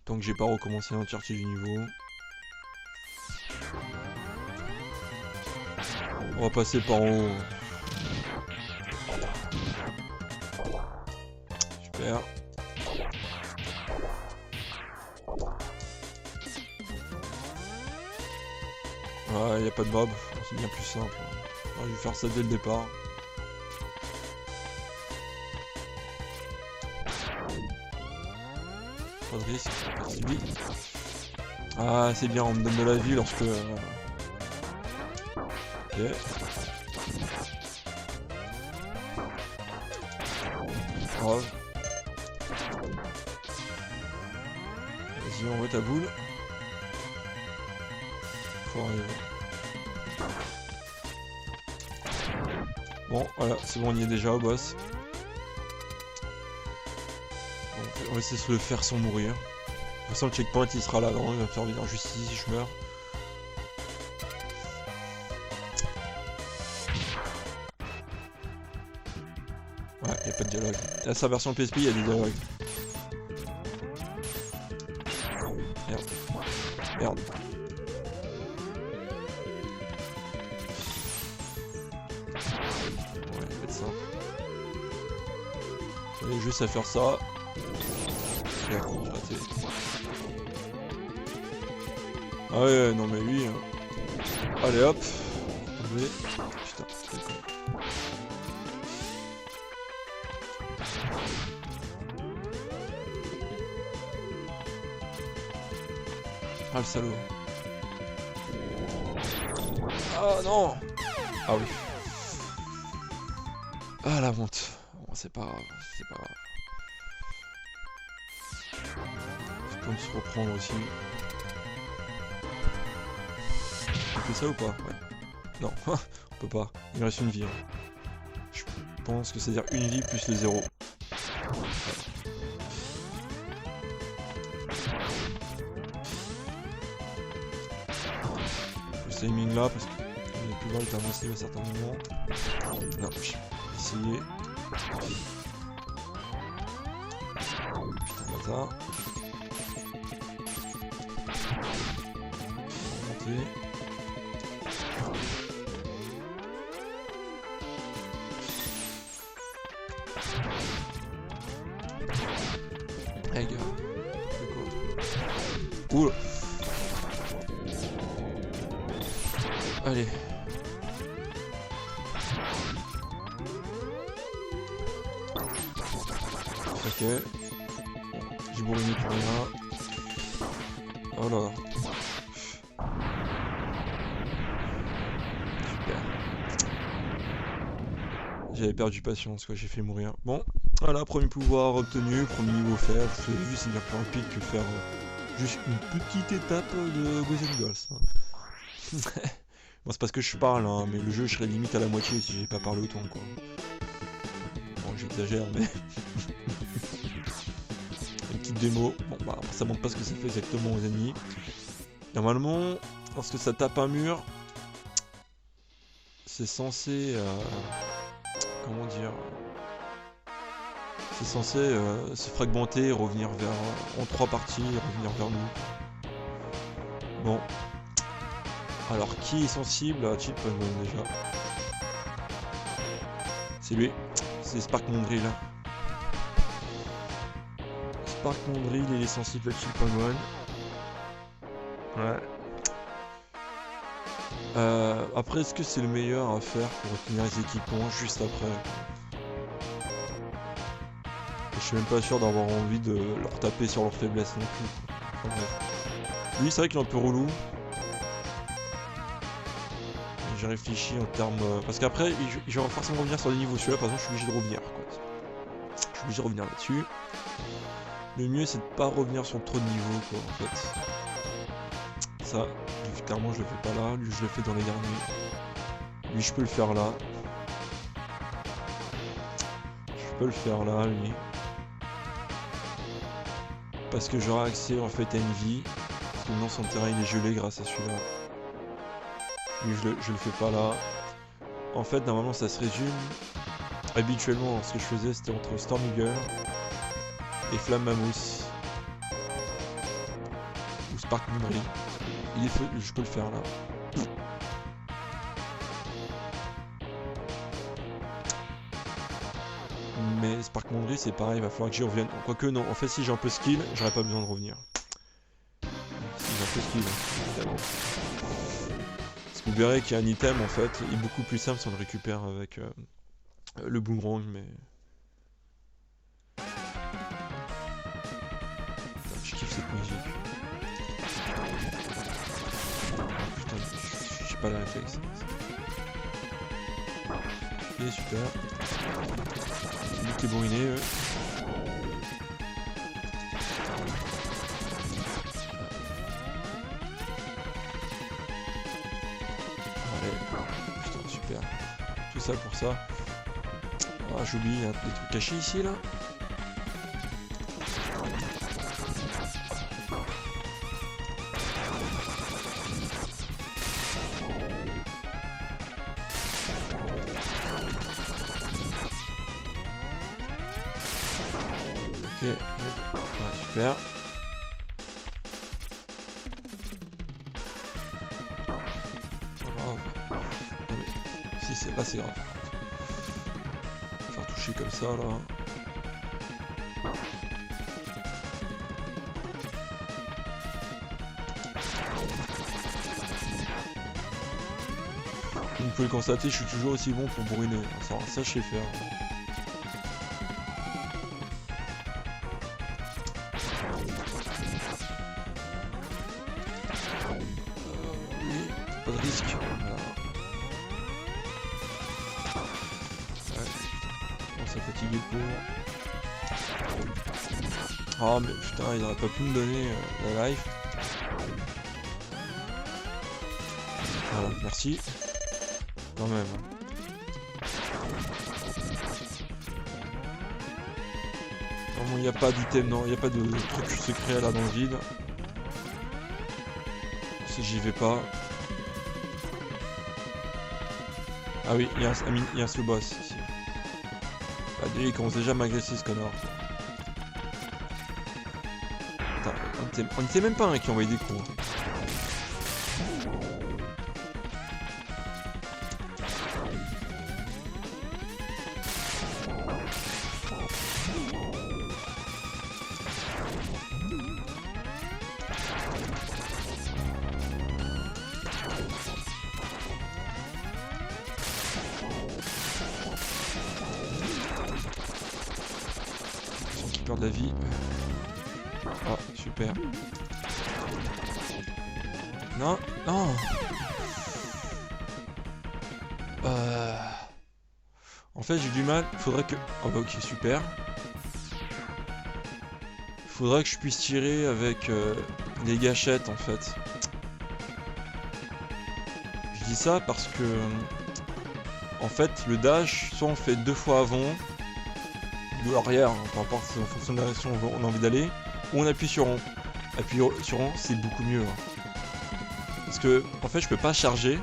Tant que j'ai pas recommencé l'entièreté du niveau. On va passer par en haut. Super. Ouais, y a pas de mob, c'est bien plus simple. Alors, je vais faire ça dès le départ. Pas de risque, c'est parti lui. Ah, c'est bien, on me donne de la vie lorsque... Ok. Grave. Vas-y, envoie ta boule. Faut arriver. Bon, voilà, c'est bon, on y est déjà au boss. Bon, on va essayer de se le faire sans mourir. De toute façon, le checkpoint il sera là, non, il va me faire venir juste ici si je meurs. Ouais, y a pas de dialogue. À sa version PSP, il y a des dialogues. Merde. Merde. Ouais, ça va être simple. J'avais juste à faire ça. Merde, j'ai raté. Ah ouais, non mais lui... Allez hop. Enlever. Putain, c'est con. Ah le salaud. Ah non. Ah oui. Ah la honte. Bon c'est pas grave, c'est pas grave. Je peux se reprendre aussi. On fait ça ou pas? Ouais. Non, on peut pas. Il me reste une vie. Hein. Je pense que c'est-à-dire une vie plus le 0. Le timing là parce qu'on est plus loin de t'avancer à certains moments. Non, je vais essayer. Putain, bâtard. Monter. Hey gars. Oula. Allez. Ok. J'ai bourriné pour rien. Oh là. Super. J'avais perdu patience quoi, j'ai fait mourir. Bon, voilà, premier pouvoir obtenu, premier niveau fait. Vous avez vu, c'est bien plus rapide que faire juste une petite étape de Ghosts and Ghosts. Bon, c'est parce que je parle, hein, mais le jeu je serais limite à la moitié si j'avais pas parlé autant quoi. Bon, j'exagère, mais. Une petite démo. Bon, bah, ça montre pas ce que ça fait exactement aux ennemis. Normalement, lorsque ça tape un mur, c'est censé. Comment dire? C'est censé se fragmenter, revenir vers. En 3 parties, revenir vers nous. Bon. Alors, qui est sensible à Chill Penguin déjà? C'est lui. C'est Spark Mondrill. Spark Mondrill, il est sensible à Chill Penguin. Ouais. Après, est-ce que c'est le meilleur à faire pour obtenir les équipements juste après? Je suis même pas sûr d'avoir envie de leur taper sur leur faiblesse non plus. Enfin, bref. Lui, c'est vrai qu'il est un peu relou. J'ai réfléchi en termes... parce qu'après, je vais forcément revenir sur des niveaux. Celui-là, par exemple, je suis obligé de revenir. Quoi. Je suis obligé de revenir là-dessus. Le mieux, c'est de pas revenir sur trop de niveaux, quoi, en fait. Ça, clairement, je le fais pas là. Lui, je le fais dans les derniers. Lui, je peux le faire là. Je peux le faire là, lui. Parce que j'aurai accès, en fait, à une vie. Parce que maintenant, son terrain, il est gelé grâce à celui-là. Lui, je le fais pas là. En fait, normalement, ça se résume. Habituellement, ce que je faisais, c'était entre Storm Eagle et Flamme Mammoth. Ou Spark Mondrill. Je peux le faire là. Mais Spark Mondrill, c'est pareil, il va falloir que j'y revienne. Quoique, non. En fait, si j'ai un peu skill, j'aurais pas besoin de revenir. Si j'ai un peu skill, évidemment. Vous verrez qu'il y a un item en fait, il est beaucoup plus simple si on le récupère avec le boomerang, mais... Je kiffe cette musique. pas les réflexes. Ok, super. C'est lui qui est bourriné, eux. Allez, putain, super. Tout ça pour ça. Ah, j'oublie, il y a des trucs cachés ici, là. Ok, ouais, super. Pas grave. Non, mais si c'est là, c'est grave. Faire toucher comme ça là. Comme vous pouvez le constater, je suis toujours aussi bon pour bourriner. Ça je sais faire. Pas de risque. Voilà. Ouais. Bon, ça fatigue le pauvre. Oh mais putain, il aurait pas pu me donner la life. Voilà, merci. Quand même. Non, bon, il n'y a pas d'item, non, il n'y a pas de truc secret là dans le vide. Si j'y vais pas. Ah oui, il y a un slow boss ici. Ah, il commence déjà à m'agresser ce connard. Attends, on était même pas un qui envoyait des coups. Qui perd de la vie. Oh, super. Non, non. En fait, j'ai du mal. Faudrait que... Oh bah ok, super. Faudrait que je puisse tirer avec les gâchettes, en fait. Je dis ça parce que... En fait, le dash, soit on le fait 2 fois avant, ou arrière, hein, peu importe, c'est en fonction de la direction où on a envie d'aller, ou on appuie sur rond. Appuyer sur rond, c'est beaucoup mieux. Hein. Parce que, en fait, je peux pas charger.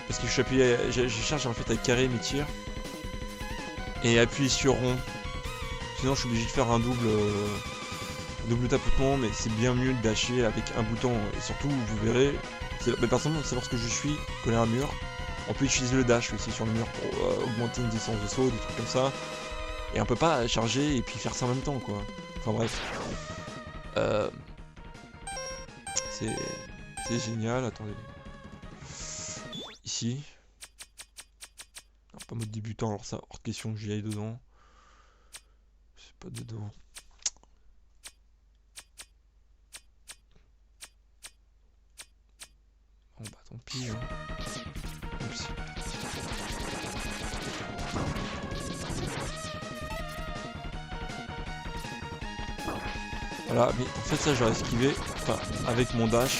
Parce que je charge en fait avec carré mes tirs. Et appuyer sur rond. Sinon, je suis obligé de faire un double tapotement, mais c'est bien mieux de dasher avec un bouton. Et surtout, vous verrez, mais par exemple, c'est lorsque je suis collé à un mur. On peut utiliser le dash aussi sur le mur pour augmenter une distance de saut, des trucs comme ça. Et on peut pas charger et puis faire ça en même temps, quoi. Enfin bref. C'est génial, attendez. Ici. Non, pas mode débutant, alors ça, hors de question que j'y aille dedans. C'est pas dedans. Bon bah tant pis, hein. Oups. Voilà, mais en fait ça j'aurais esquivé, enfin avec mon dash.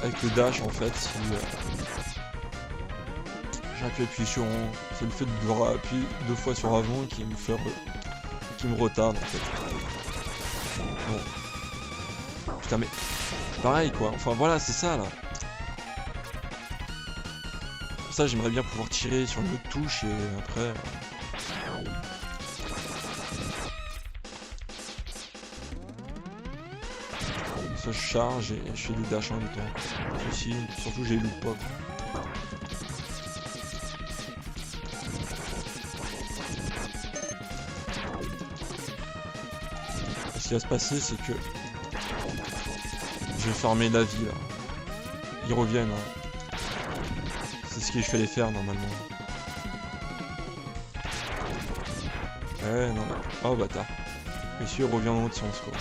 Avec le dash en fait, si j'aurais pu appuyer sur rond, c'est le fait de devoir appuyer 2 fois sur avant qui me retarde en fait. Bon. Putain mais pareil quoi, enfin voilà c'est ça là. Pour ça j'aimerais bien pouvoir tirer sur une autre touche et après... Ça je charge et je fais des dashs en même temps. Ceci, surtout j'ai le pop. Ce qui va se passer c'est que je vais farmer la vie là. Ils reviennent. Hein. C'est ce que je fais les faire normalement. Ouais non mais... Oh bâtard. Monsieur revient dans l'autre sens quoi.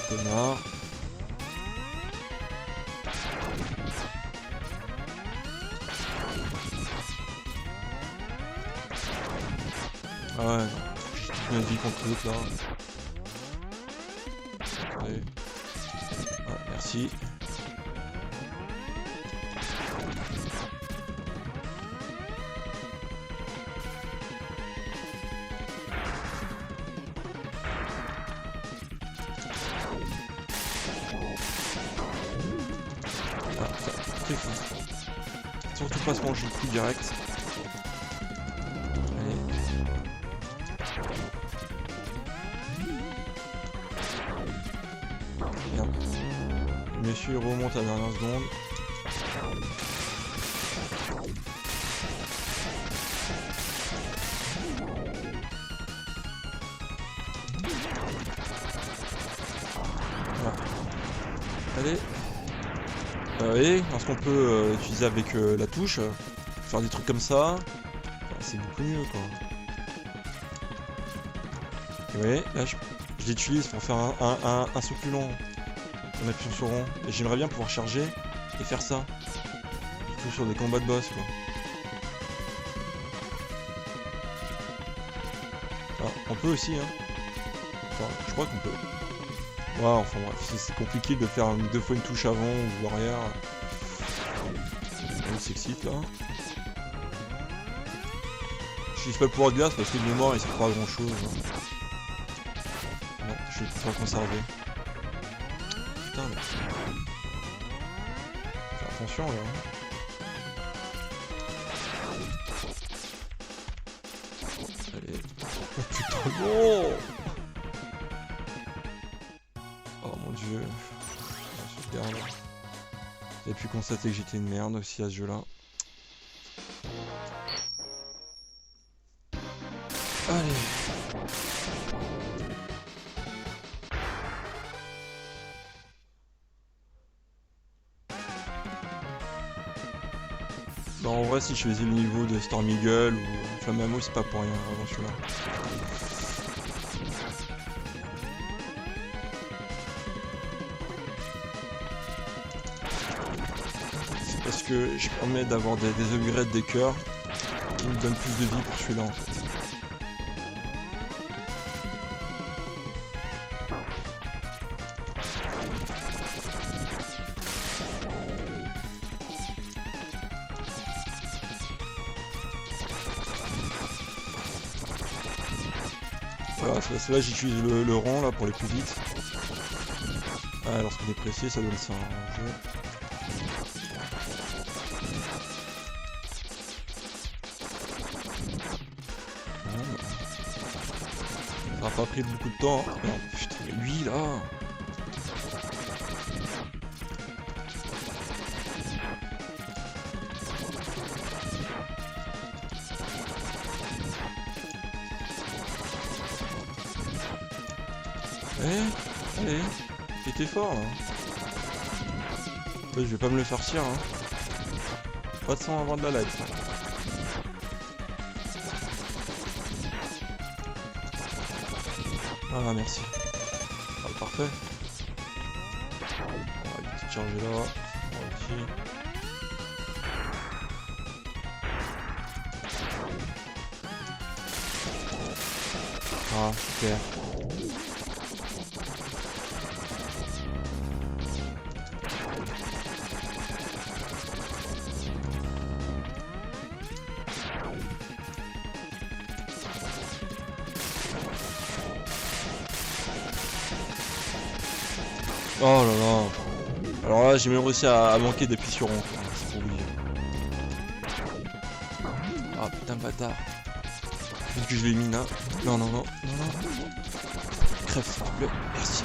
Connard. Ah ouais, j'ai toute ma vie contre l'autre là. Attendez. Ah, merci. Ah, ça, très fou. Surtout pas se manger le coup direct. Allez. Bien. Le monsieur remonte à la dernière seconde. Voilà. Allez. Oui, parce qu'on peut utiliser avec la touche, faire des trucs comme ça, c'est beaucoup mieux quoi. Et ouais, là je l'utilise pour faire un saut plus long, en appuyant sur rond. Et j'aimerais bien pouvoir charger et faire ça, surtout sur des combats de boss quoi. Ah, on peut aussi hein. Enfin, je crois qu'on peut. Ouais, enfin bref, c'est compliqué de faire deux fois une touche avant ou arrière. Il s'excite là. Je pas le pouvoir de glace parce que de mémoire il sert pas à grand chose. Ouais, je vais pouvoir conserver. Putain mais... Fais attention là. Allez. Oh putain non. Oh mon dieu. Sauvegarde. J'ai pu constater que j'étais une merde aussi à ce jeu là. Allez. Bah en vrai si je faisais le niveau de Storm Eagle ou Flammamo c'est pas pour rien avant celui-là. C'est parce que je permets d'avoir des upgrades des cœurs qui me donnent plus de vie pour celui-là en fait. Voilà, c'est là j'utilise le rond là pour aller plus vite. Ah, lorsqu'on est pressé ça donne ça en jeu. Ça n'a pas pris beaucoup de temps. Hein. Non, putain mais lui là. Allez, c'était fort là. Ouais, je vais pas me le farcir hein. Pas de sang avant de la life. Ah merci. Ah, parfait. On va vite charger là. Ici. Ah super. Oh là là. Alors là j'ai même réussi à manquer d'appuyer sur rond. C'est pour vous dire. Ah putain de bâtard. Peut-être que je l'ai mis là. Non non non. Non non. Crève s'il te plaît. Merci.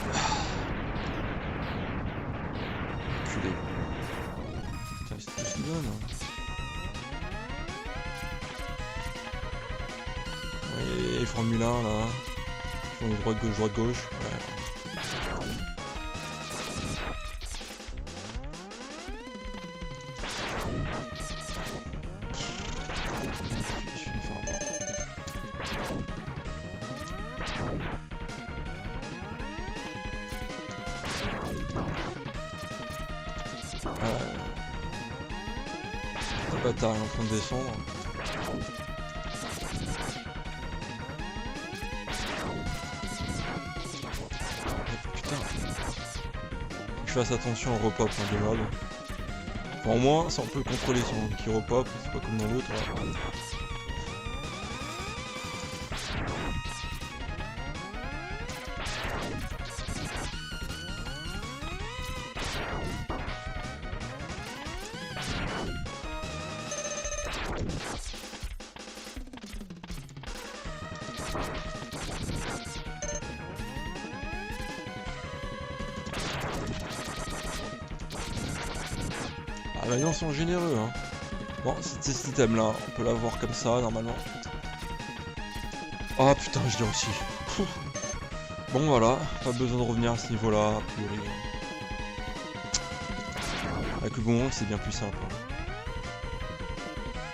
Enculé. Putain c'est tout ce qu'il donne. Et Formule 1 là. Ils font droite gauche. Ouais. bâtard est en train de descendre. Putain. Faut que je fasse attention au repop hein, de mode. Enfin, au moins, ça on peut le contrôler son qui repop, c'est pas comme dans l'autre. Ah bah non, ils sont généreux hein. Bon, cet item là, on peut l'avoir comme ça normalement. Ah putain, je dis aussi. Pfff. Bon voilà, pas besoin de revenir à ce niveau là, a priori. Avec le bon, c'est bien plus simple.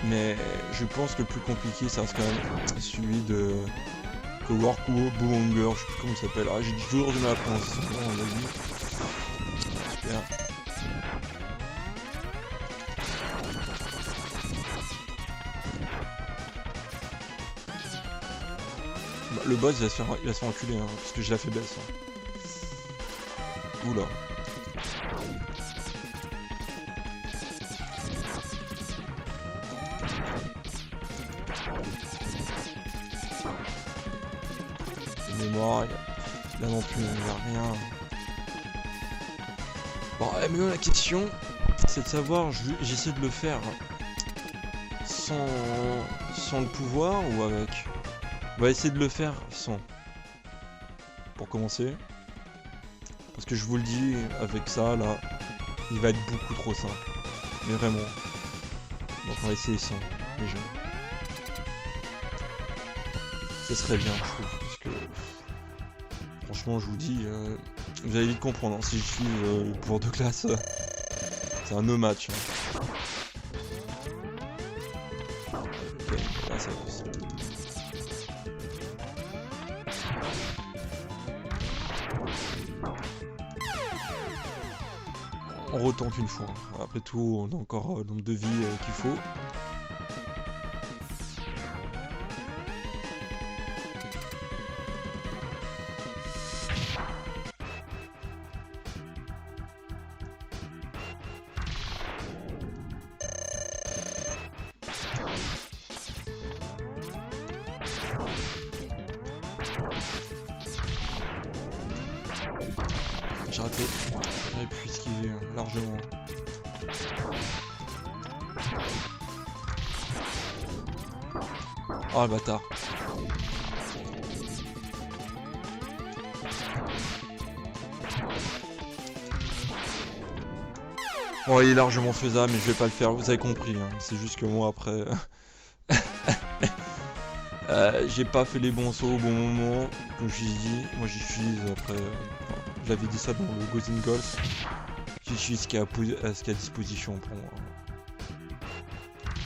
Mais je pense que le plus compliqué, ça reste quand même celui de... Que Workuo Boonger, je sais plus comment il s'appelle. Ah, j'ai toujours du mal à prononcer son nom, on l'a dit. Super. Bah, le boss il va se faire enculer, hein, parce que j'ai la faiblesse. Hein. Oula. Mémoire, là non plus, il n'y a rien. Bon, mais la question, c'est de savoir, j'essaie de le faire sans le pouvoir ou avec. On va essayer de le faire sans. Pour commencer. Parce que je vous le dis, avec ça, là, il va être beaucoup trop simple. Mais vraiment. Donc on va essayer sans, déjà. Ça serait bien, je trouve, parce que... Franchement, je vous dis, vous allez vite comprendre, hein, si je suis le pouvoir de classe, c'est un no match. Hein. Ok, là ça passe. On retente une fois. Après tout, on a encore le nombre de vies qu'il faut. J'ai raté. J'aurais pu esquiver largement. Oh le bâtard. Bon, il est largement faisable, mais je vais pas le faire, vous avez compris. Hein. C'est juste que moi après... j'ai pas fait les bons sauts au bon moment, comme je l'ai dit. Moi j'utilise après... J'avais dit ça dans le Golden Golf. J'utilise ce qu'il y a à disposition pour moi.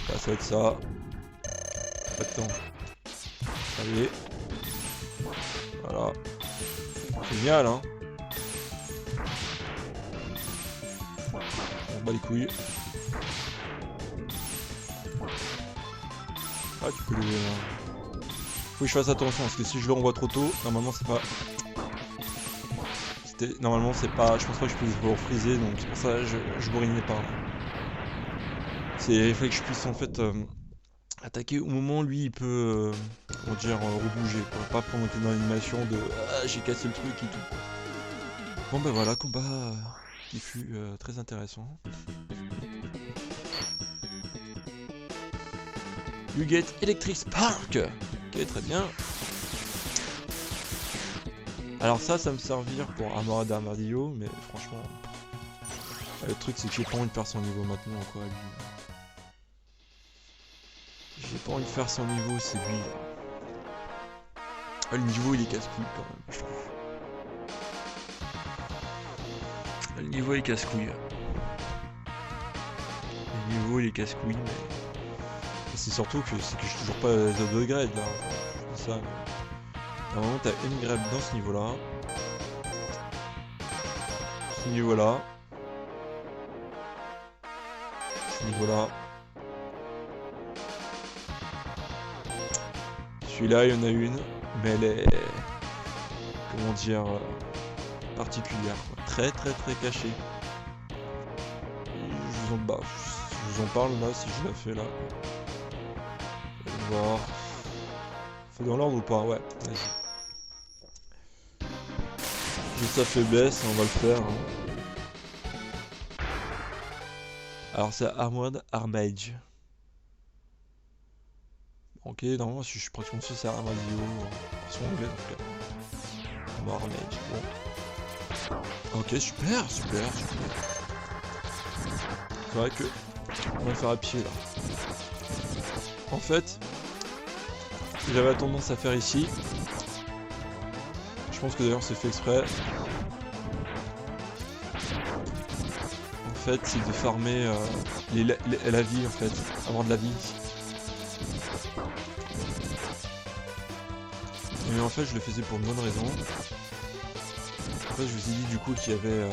Là, ça va être ça. Pas de temps. Allez. Voilà. Génial, hein. On bat les couilles. Ah, tu peux lever là. Faut que je fasse attention parce que si je le renvoie trop tôt, normalement c'est pas... Normalement c'est pas... Je pense pas que je puisse le freezer, donc c'est pour ça que je bourrinais pas. Il fallait que je puisse en fait attaquer au moment où lui il peut on va dire rebouger quoi. Pas pendant qu'il est dans l'animation de ah, j'ai cassé le truc et tout. Bon ben voilà, combat qui fut très intéressant. You get Electric Spark. Ok, très bien. Alors ça me servir pour Armorad Armadillo, mais franchement... le truc c'est que j'ai pas envie de faire son niveau maintenant quoi. J'ai pas envie de faire son niveau, c'est lui. Ah, le niveau il est casse-couille quand même, je trouve. Le niveau il est casse-couille. Le niveau il est casse-couille, mais... C'est surtout que c'est que je suis toujours pas les upgrades là. C'est ça. Normalement t'as une grab dans ce niveau là. Ce niveau là. Ce niveau là. Celui-là, il y en a une, mais elle est, comment dire, particulière, quoi. Très cachée. Je vous en parle là, si je la fais là. On va voir. Faut dans l'ordre ou pas? Ouais, vas-y. J'ai sa faiblesse, on va le faire. Hein. Alors c'est Armored Armage. Ok, normalement je suis pratiquement sûr c'est Armadio en son anglais en tout cas. Armored Armage, bon. Ok, super. C'est vrai que on va le faire à pied là. En fait, j'avais tendance à faire ici. Je pense que d'ailleurs c'est fait exprès. En fait, c'est de farmer la vie en fait, avoir de la vie. Mais en fait, je le faisais pour une bonne raison. En fait, je vous ai dit du coup qu'il y avait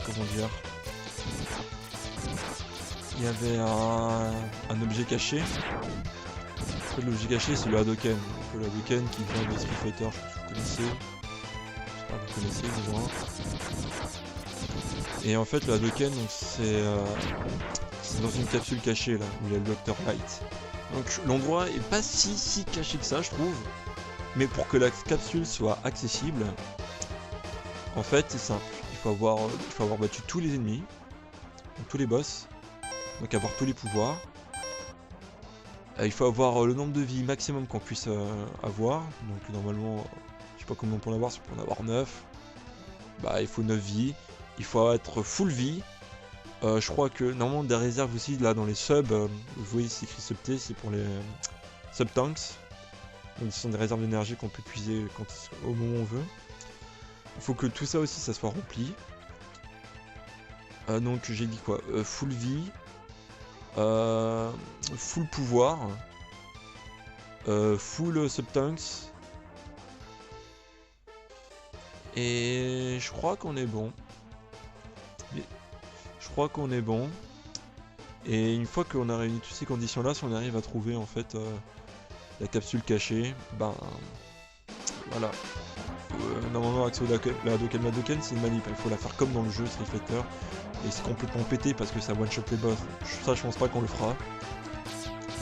comment dire, il y avait un objet caché. En fait, l'objet caché c'est le Hadoken. Donc, le Hadoken qui vient de Street Fighter, je sais pas si vous connaissez. J'espère que vous connaissez du moins. Et en fait le Hadoken c'est dans une capsule cachée là, où il y a le Dr Light. Donc l'endroit est pas si caché que ça je trouve. Mais pour que la capsule soit accessible, en fait c'est simple. Il faut avoir battu tous les ennemis, donc tous les boss, donc avoir tous les pouvoirs. Il faut avoir le nombre de vies maximum qu'on puisse avoir. Donc normalement, je sais pas combien on peut en avoir, si on peut en avoir 9. Bah il faut 9 vies. Il faut être full vie. Je crois que normalement des réserves aussi là dans les subs, vous voyez c'est écrit sub T, c'est pour les sub tanks. Donc ce sont des réserves d'énergie qu'on peut puiser au moment où on veut. Il faut que tout ça aussi ça soit rempli. Donc j'ai dit quoi, full vie, full pouvoir, full sub tanks. Et je crois qu'on est bon. Et une fois qu'on a réuni toutes ces conditions là, si on arrive à trouver en fait la capsule cachée, ben voilà. Normalement accès au Hadoken c'est une manip, il faut la faire comme dans le jeu Street Fighter. Et c'est complètement pété parce que ça one shot les boss. Ça je pense pas qu'on le fera.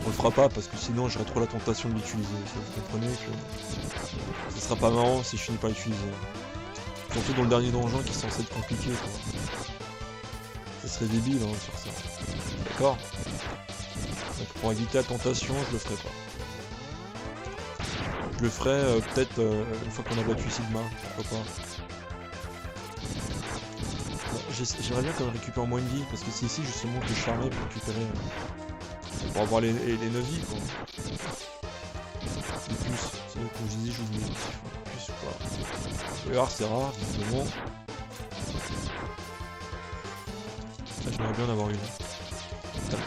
On le fera pas parce que sinon j'aurais trop la tentation de l'utiliser. Vous comprenez que ce sera pas marrant si je finis par l'utiliser. Surtout dans le dernier donjon qui est censé être compliqué quoi. Ce serait débile hein, de faire ça. D'accord. Donc pour éviter la tentation, je le ferai pas. Je le ferai peut-être une fois qu'on a battu Sigma, pourquoi pas. Bon, j'aimerais bien qu'on récupère moins de vie, parce que c'est ici justement que je farmais pour récupérer. Pour avoir les 9 vies quoi. Les plus, c'est comme je disais, j'oublie. Plus quoi. Et alors c'est rare, visiblement. J'aimerais bien en avoir une. Putain.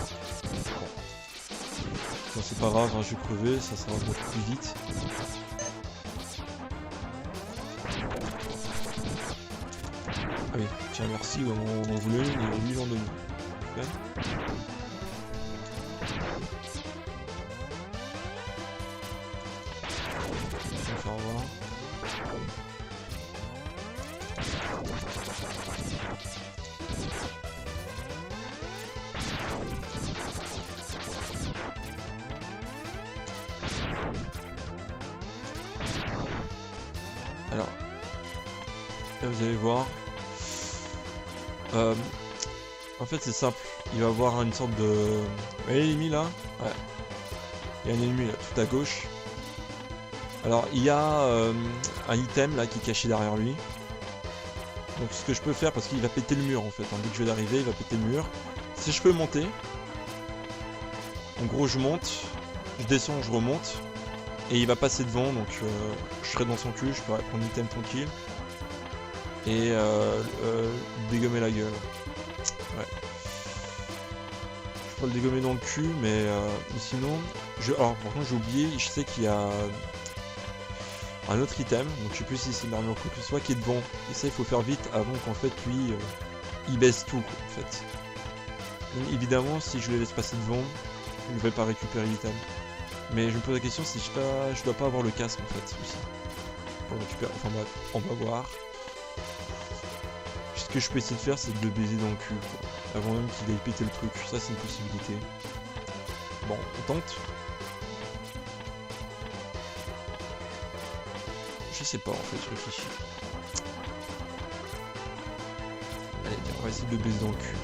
Bon, c'est pas grave, hein, je vais crever, ça va beaucoup plus vite. Ah oui, tiens, merci, on en voulait une et lui j'en donne. Okay. On va faire voir. Alors, là vous allez voir. En fait c'est simple, il va avoir une sorte de... Vous voyez l'ennemi là? Ouais. Il y a un ennemi là, tout à gauche. Alors il y a un item là qui est caché derrière lui. Donc ce que je peux faire, parce qu'il va péter le mur en fait, dès que je vais d'arriver il va péter le mur. Si je peux monter, en gros je monte, je descends, je remonte. Et il va passer devant, donc je serai dans son cul, je pourrai prendre l'item tranquille. Et dégommer la gueule. Ouais. Je peux le dégommer dans le cul, mais sinon... Alors par contre j'ai oublié, je sais qu'il y a un autre item, donc je sais plus si c'est une armure ou quoi que ce soit, qui est devant. Et ça il faut faire vite avant qu'en fait lui, il baisse tout quoi, en fait. Donc évidemment si je le laisse passer devant, je vais pas récupérer l'item. Mais je me pose la question si je dois pas avoir le casque en fait aussi. Pour le récupérer. Enfin bref, on va voir. Ce que je peux essayer de faire, c'est de le baiser dans le cul, quoi. Avant même qu'il aille péter le truc. Ça, c'est une possibilité. Bon, on tente. Je sais pas en fait, je réfléchis. Allez, tiens, on va essayer de le baiser dans le cul.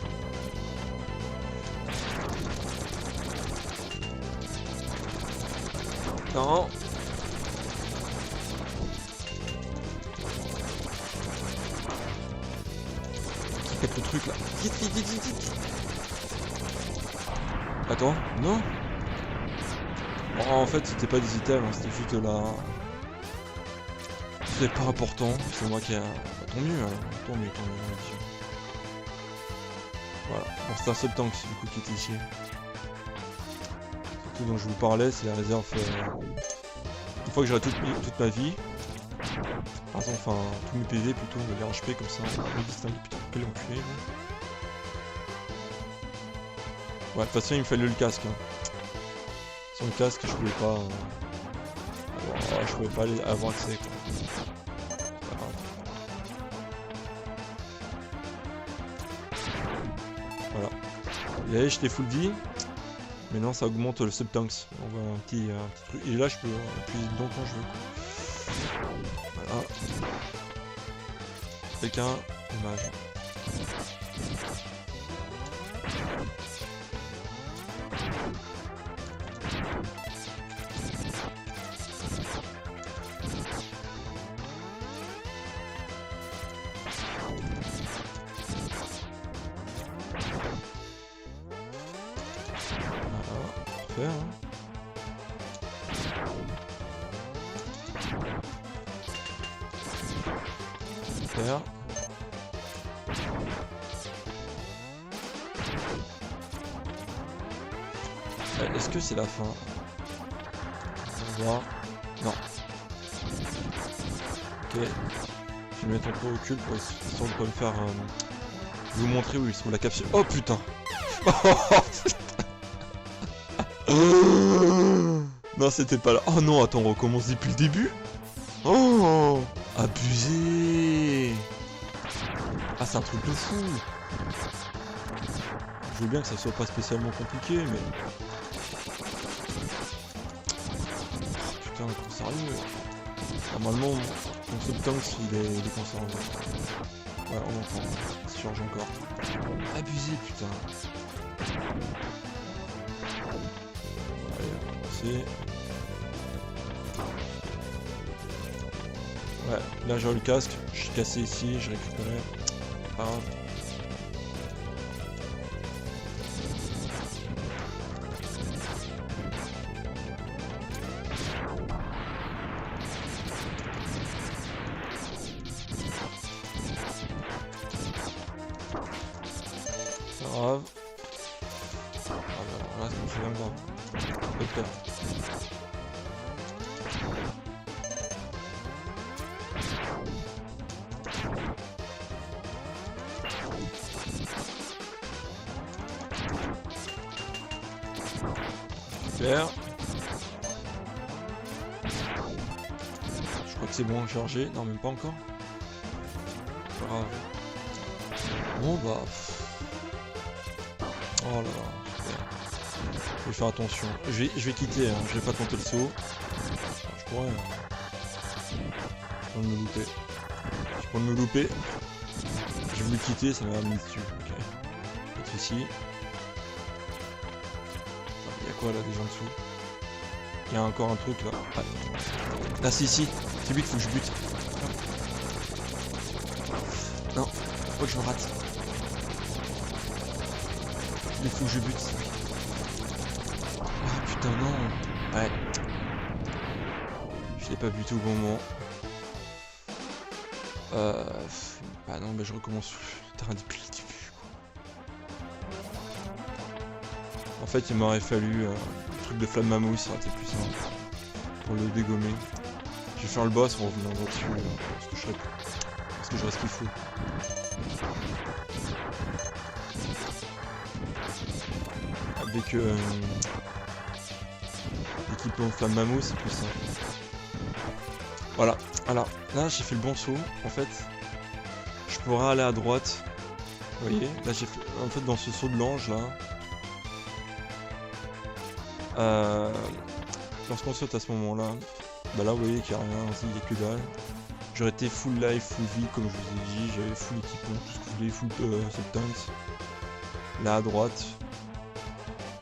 Non. Le truc là. Vite, vite, vite, vite, vite. Attends, non. Oh, en fait, c'était pas des items, hein, c'était juste là. C'est pas important, c'est moi qui a. Tant mieux, hein. Tant mieux, Voilà, bon, c'est un seul tank du coup qui était ici. Surtout dont je vous parlais, c'est la réserve. Une fois que j'aurai toute ma vie. Par exemple, enfin, tous mes PV plutôt, on va dire HP comme ça, on va distinguer. Putain, quel enculé, là. Ouais, de toute façon, il me fallait le casque. Hein. Sans le casque, je pouvais pas. Je pouvais pas aller avoir accès, quoi. Voilà. Et j'étais full vie. Mais non, ça augmente le subtanks. On voit un petit truc. Et là, je peux appuyer dedans quand je veux, quoi. Voilà. Quelqu'un, dommage. Voilà, parfait, hein. Super. Est-ce que c'est la fin? On va voir. Non. Ok. Je vais mettre un peu au recul pour essayer de pas me faire... vous montrer où ils sont la capsule. Oh putain. Non, c'était pas là. Oh non, attends, on recommence depuis le début. Oh, abusé. Ah, c'est un truc de fou. Je veux bien que ça soit pas spécialement compliqué, mais... Oh, putain, trop sérieux. Normalement, mon subtanks, il est conservé. Ouais, on entend. Il se charge encore. Abusé, putain. Allez, on va passer. Ouais, là j'ai le casque. Je suis cassé ici, je récupérais. Pas grave. Pas grave. Ah bah, là c'est bien grave. Docteur. Super. Je crois que c'est bon, chargé. Non, même pas encore. Pas grave. Bon bah... Oh là là. Je vais faire attention. Je vais quitter, hein. Je vais pas tenter le saut. Je pourrais... Je peux me louper. Je peux me louper. Je vais le quitter, ça m'a mis dessus. Ok. Pas de soucis. Il y a quoi là déjà en dessous? Il y a encore un truc là. Ah. Là c'est ici. C'est lui qu'il faut que je bute. Non, faut que je me rate. Il faut que je bute. Oh putain non. Ouais. Je l'ai pas buté au bon moment. Bah non, bah je recommence le terrain depuis le début. En fait, il m'aurait fallu le truc de flamme mamouille, ça aurait été plus simple pour le dégommer. Je vais faire le boss en revenant dessus parce que je reste qu'il faut. Avec équiper en flamme mammo, c'est plus simple. Voilà, alors là j'ai fait le bon saut, en fait. Je pourrais aller à droite. Vous voyez, là j'ai fait, en fait dans ce saut de l'ange là. Lorsqu'on saute à ce moment-là, bah là vous voyez qu'il n'y a rien, il n'y a que dalle. J'aurais été full life, full vie comme je vous ai dit, j'avais full équipement, tout ce que je voulais, full substance. Là à droite,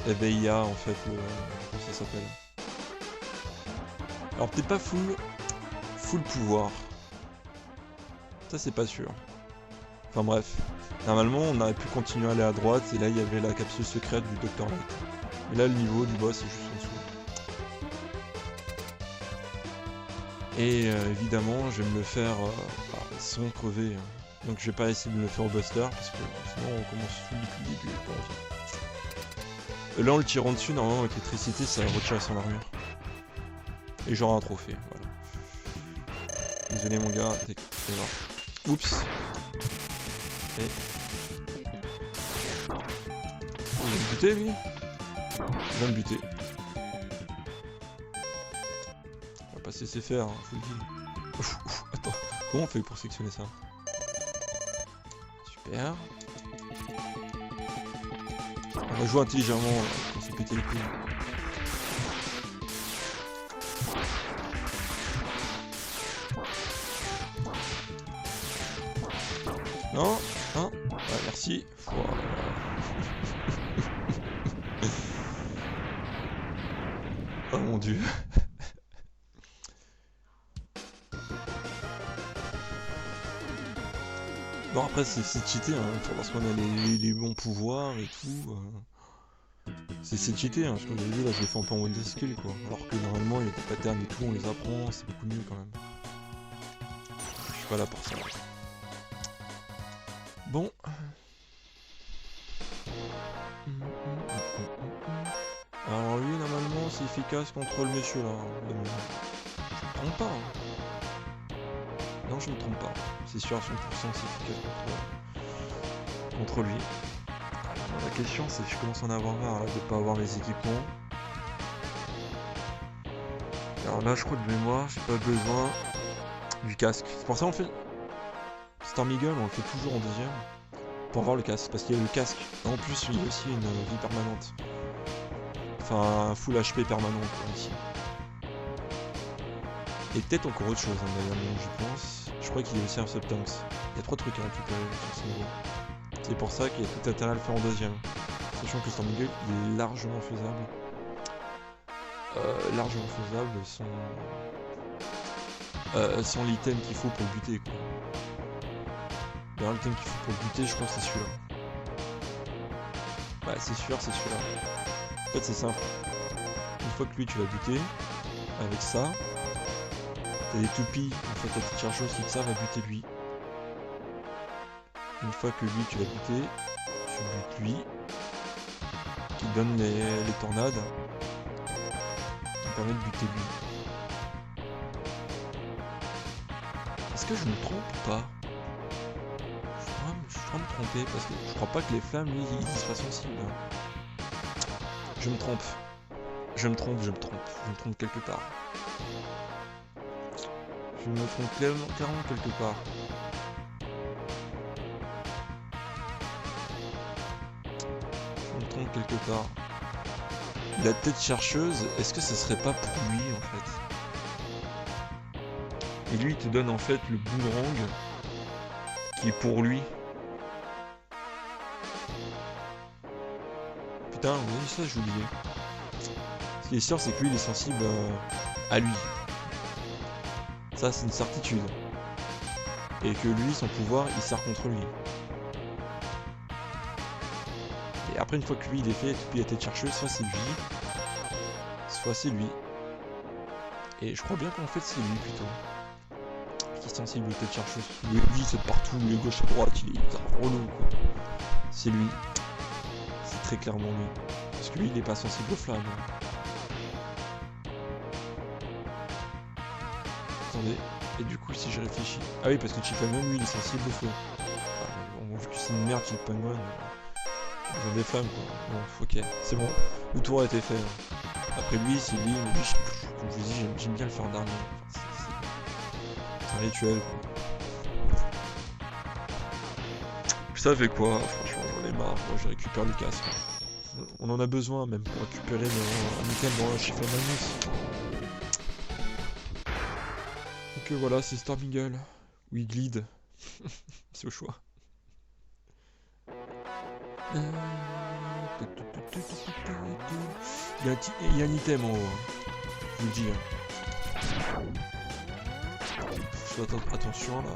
et ben il y a en fait le... comment ça s'appelle? Alors peut-être pas full pouvoir. Ça c'est pas sûr. Enfin bref. Normalement on aurait pu continuer à aller à droite et là il y avait la capsule secrète du Dr Light. Mais là le niveau du boss est juste en dessous. Et évidemment je vais me le faire sans crever. Donc je vais pas essayer de me le faire au buster parce que sinon on commence full depuis le début. Là en le tirant dessus normalement avec l'électricité ça retire son armure. Et j'aurai un trophée, voilà. Désolé mon gars, t'es mort. Oups. Et... il vient de buter lui. Il vient de buter. On va pas se laisser faire, hein, faut le dire. Attends, comment on fait pour sectionner ça? Super. On va jouer intelligemment pour se péter les couilles. Non, hein, ouais, merci. Voilà. Oh mon dieu. Bon après c'est cheaté, hein, lorsqu'on a les bons pouvoirs et tout. C'est cheaté, hein, parce que vous avez vu là je l'ai fait un peu en one skill quoi. Alors que normalement il y a des patterns et tout, on les apprend, c'est beaucoup mieux quand même. Je suis pas là pour ça. Bon. Alors lui normalement c'est efficace contre le monsieur là. Je me trompe pas. Hein. Non je me trompe pas. C'est sûr à 100% c'est efficace contre lui. Alors, la question c'est que je commence à en avoir marre là, de pas avoir les équipements. Alors là je crois de mémoire j'ai pas besoin du casque. C'est pour ça on fait... Storm Eagle, on le fait toujours en deuxième pour avoir le casque, parce qu'il y a le casque. En plus, il y a aussi une vie permanente. Enfin, un full HP permanent, quoi, ici. Et peut-être encore autre chose, hein, d'ailleurs, j'y pense. Je crois qu'il y a aussi un substance. Il y a 3 trucs à récupérer sur ce niveau. C'est pour ça qu'il y a tout intérêt à le faire en deuxième. Sachant que Storm Eagle, il est largement faisable. Sans l'item qu'il faut pour le buter, quoi. L'item qu'il faut pour le buter, je crois que c'est celui-là. Bah c'est sûr, c'est celui-là. En fait c'est simple. Une fois que lui tu l'as buté, avec ça, t'as des toupies, en fait la petite chercheuse qui ça va buter lui. Une fois que lui tu l'as buté, tu butes lui, qui donne les tornades, qui permet de buter lui. Est-ce que je me trompe ou pas? Je suis en train de me tromper parce que je crois pas que les flammes lui ils soient sensibles. Je me trompe quelque part. Je me trompe clairement quelque part. La tête chercheuse, est-ce que ce serait pas pour lui en fait? Et lui il te donne en fait le boomerang qui est pour lui. Putain, oui, ça j'ai oublié. Ce qui est sûr, c'est que lui il est sensible à lui. Ça, c'est une certitude. Et que lui, son pouvoir, il sert contre lui. Et après, une fois que lui il est fait, puis la tête chercheuse, soit c'est lui, soit c'est lui. Et je crois bien qu'en fait, c'est lui plutôt. Qui est sensible aux têtes chercheuses. Lui, c'est partout, les gauche à droite, il est relou quoi. C'est lui. C'est très clairement lui. Parce que lui, il est pas sensible aux flammes. Attendez. Et du coup, si je réfléchis... Ah oui, parce que Chipamon, lui, il est sensible au feu. Enfin, vu que c'est une merde, Chipamon. Ils ont des flammes, quoi. Bon, ok. C'est bon. Le tour a été fait. Après lui, c'est lui, mais lui, comme je vous dis, j'aime bien le faire en dernier. Enfin, c'est un rituel. Ça fait quoi? Franchement, j'en ai marre. Moi, je récupère le casque. On en a besoin même pour récupérer un item dans Chiffre Magnus. Donc voilà, c'est Storm Eagle. Oui, Glide. C'est au choix. Il y a un item en haut. Je vous le dis. Faut faire attention là.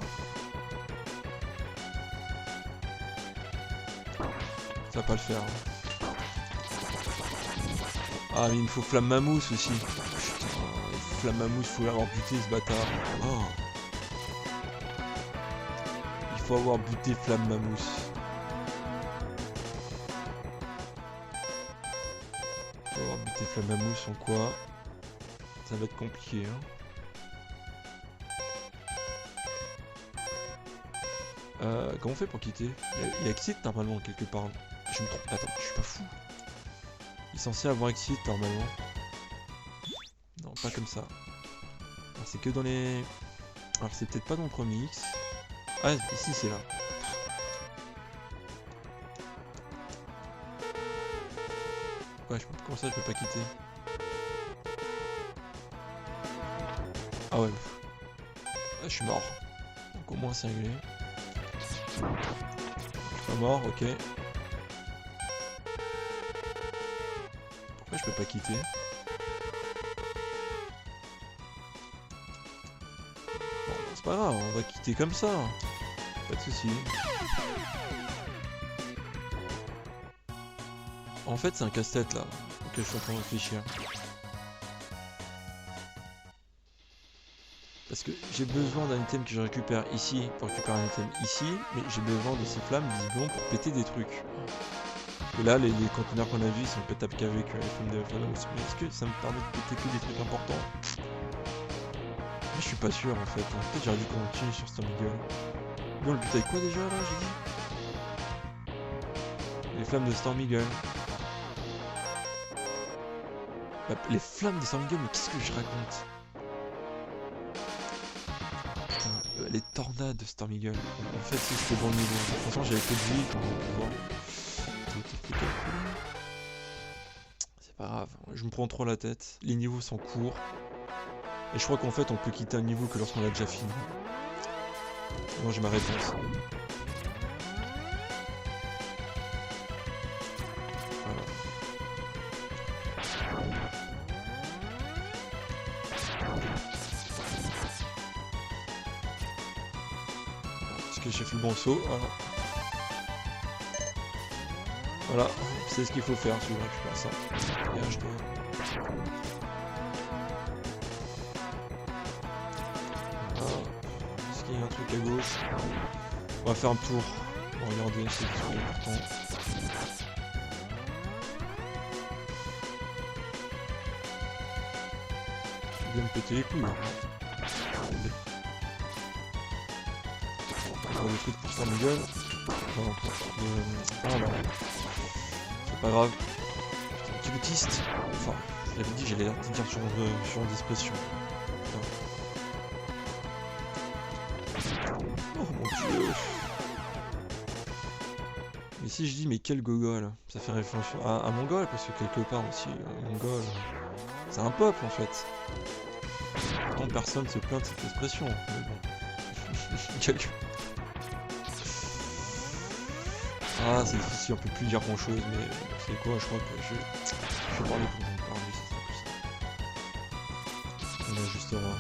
Ça va pas le faire. Ah, mais il me faut Flamme Mamousse aussi. Putain, Flamme Mamousse, faut l'avoir buté ce bâtard. Oh. Il faut avoir buté Flamme Mamousse. Il faut avoir buté Flamme Mamousse en quoi? Ça va être compliqué, hein. Comment on fait pour quitter? Il y a exit normalement quelque part. Je me trompe. Attends, je suis pas fou. Il est censé avoir exit normalement. Non, pas comme ça. C'est que dans les... Alors c'est peut-être pas dans le premier X. Ah, ici c'est là. Ouais, comment ça je peux pas quitter? Ah ouais. Ah, je suis mort. Donc au moins c'est réglé. Je suis pas mort, ok. Pourquoi je peux pas quitter? Bon, c'est pas grave, on va quitter comme ça. Pas de soucis. En fait, c'est un casse-tête là, auquel je suis en train de réfléchir. Parce que j'ai besoin d'un item que je récupère ici pour récupérer un item ici, mais j'ai besoin de ces flammes visiblement pour péter des trucs. Et là, les conteneurs qu'on a vus, ils sont pétables qu'avec les flammes de Phalanx. Mais est-ce que ça me permet de péter que des trucs importants? Je suis pas sûr en fait. Peut-être j'aurais dû continuer sur Storm Eagle. Bon, le but avec quoi déjà là, j'ai dit? Les flammes de Storm Eagle. Bah, les flammes de Storm Eagle, mais qu'est-ce que je raconte? Les tornades de Storm Eagle. En fait, si c'était bon niveau. De toute façon, j'avais peu de vie, comme on peut voir. C'est pas grave, je me prends trop la tête. Les niveaux sont courts. Et je crois qu'en fait, on peut quitter un niveau que lorsqu'on a déjà fini. Moi, j'ai ma réponse. Voilà. Parce que j'ai fait le bon saut, voilà. Voilà, c'est ce qu'il faut faire si je récupère ça. Et là, je dois... Est-ce qu'il y a un truc à gauche? On va faire un tour. On va regarder, c'est important. Je vais me péter les couilles. On va le truc pour Storm Eagle. Ah non. C'est pas grave. Un petit autiste. Enfin, je l'avais dit, j'allais dire sur dispression. Oh mon dieu. Mais si je dis mais quel gogol, ça fait référence à Mongol, parce que quelque part aussi, Mongol, c'est un peuple en fait. Pourtant personne se plaint de cette expression. Mais bon. Ah, c'est difficile, on peut plus dire grand chose, mais c'est quoi, je crois que je vais parler pour vous parler, c'est ça plus ça. On ajustera.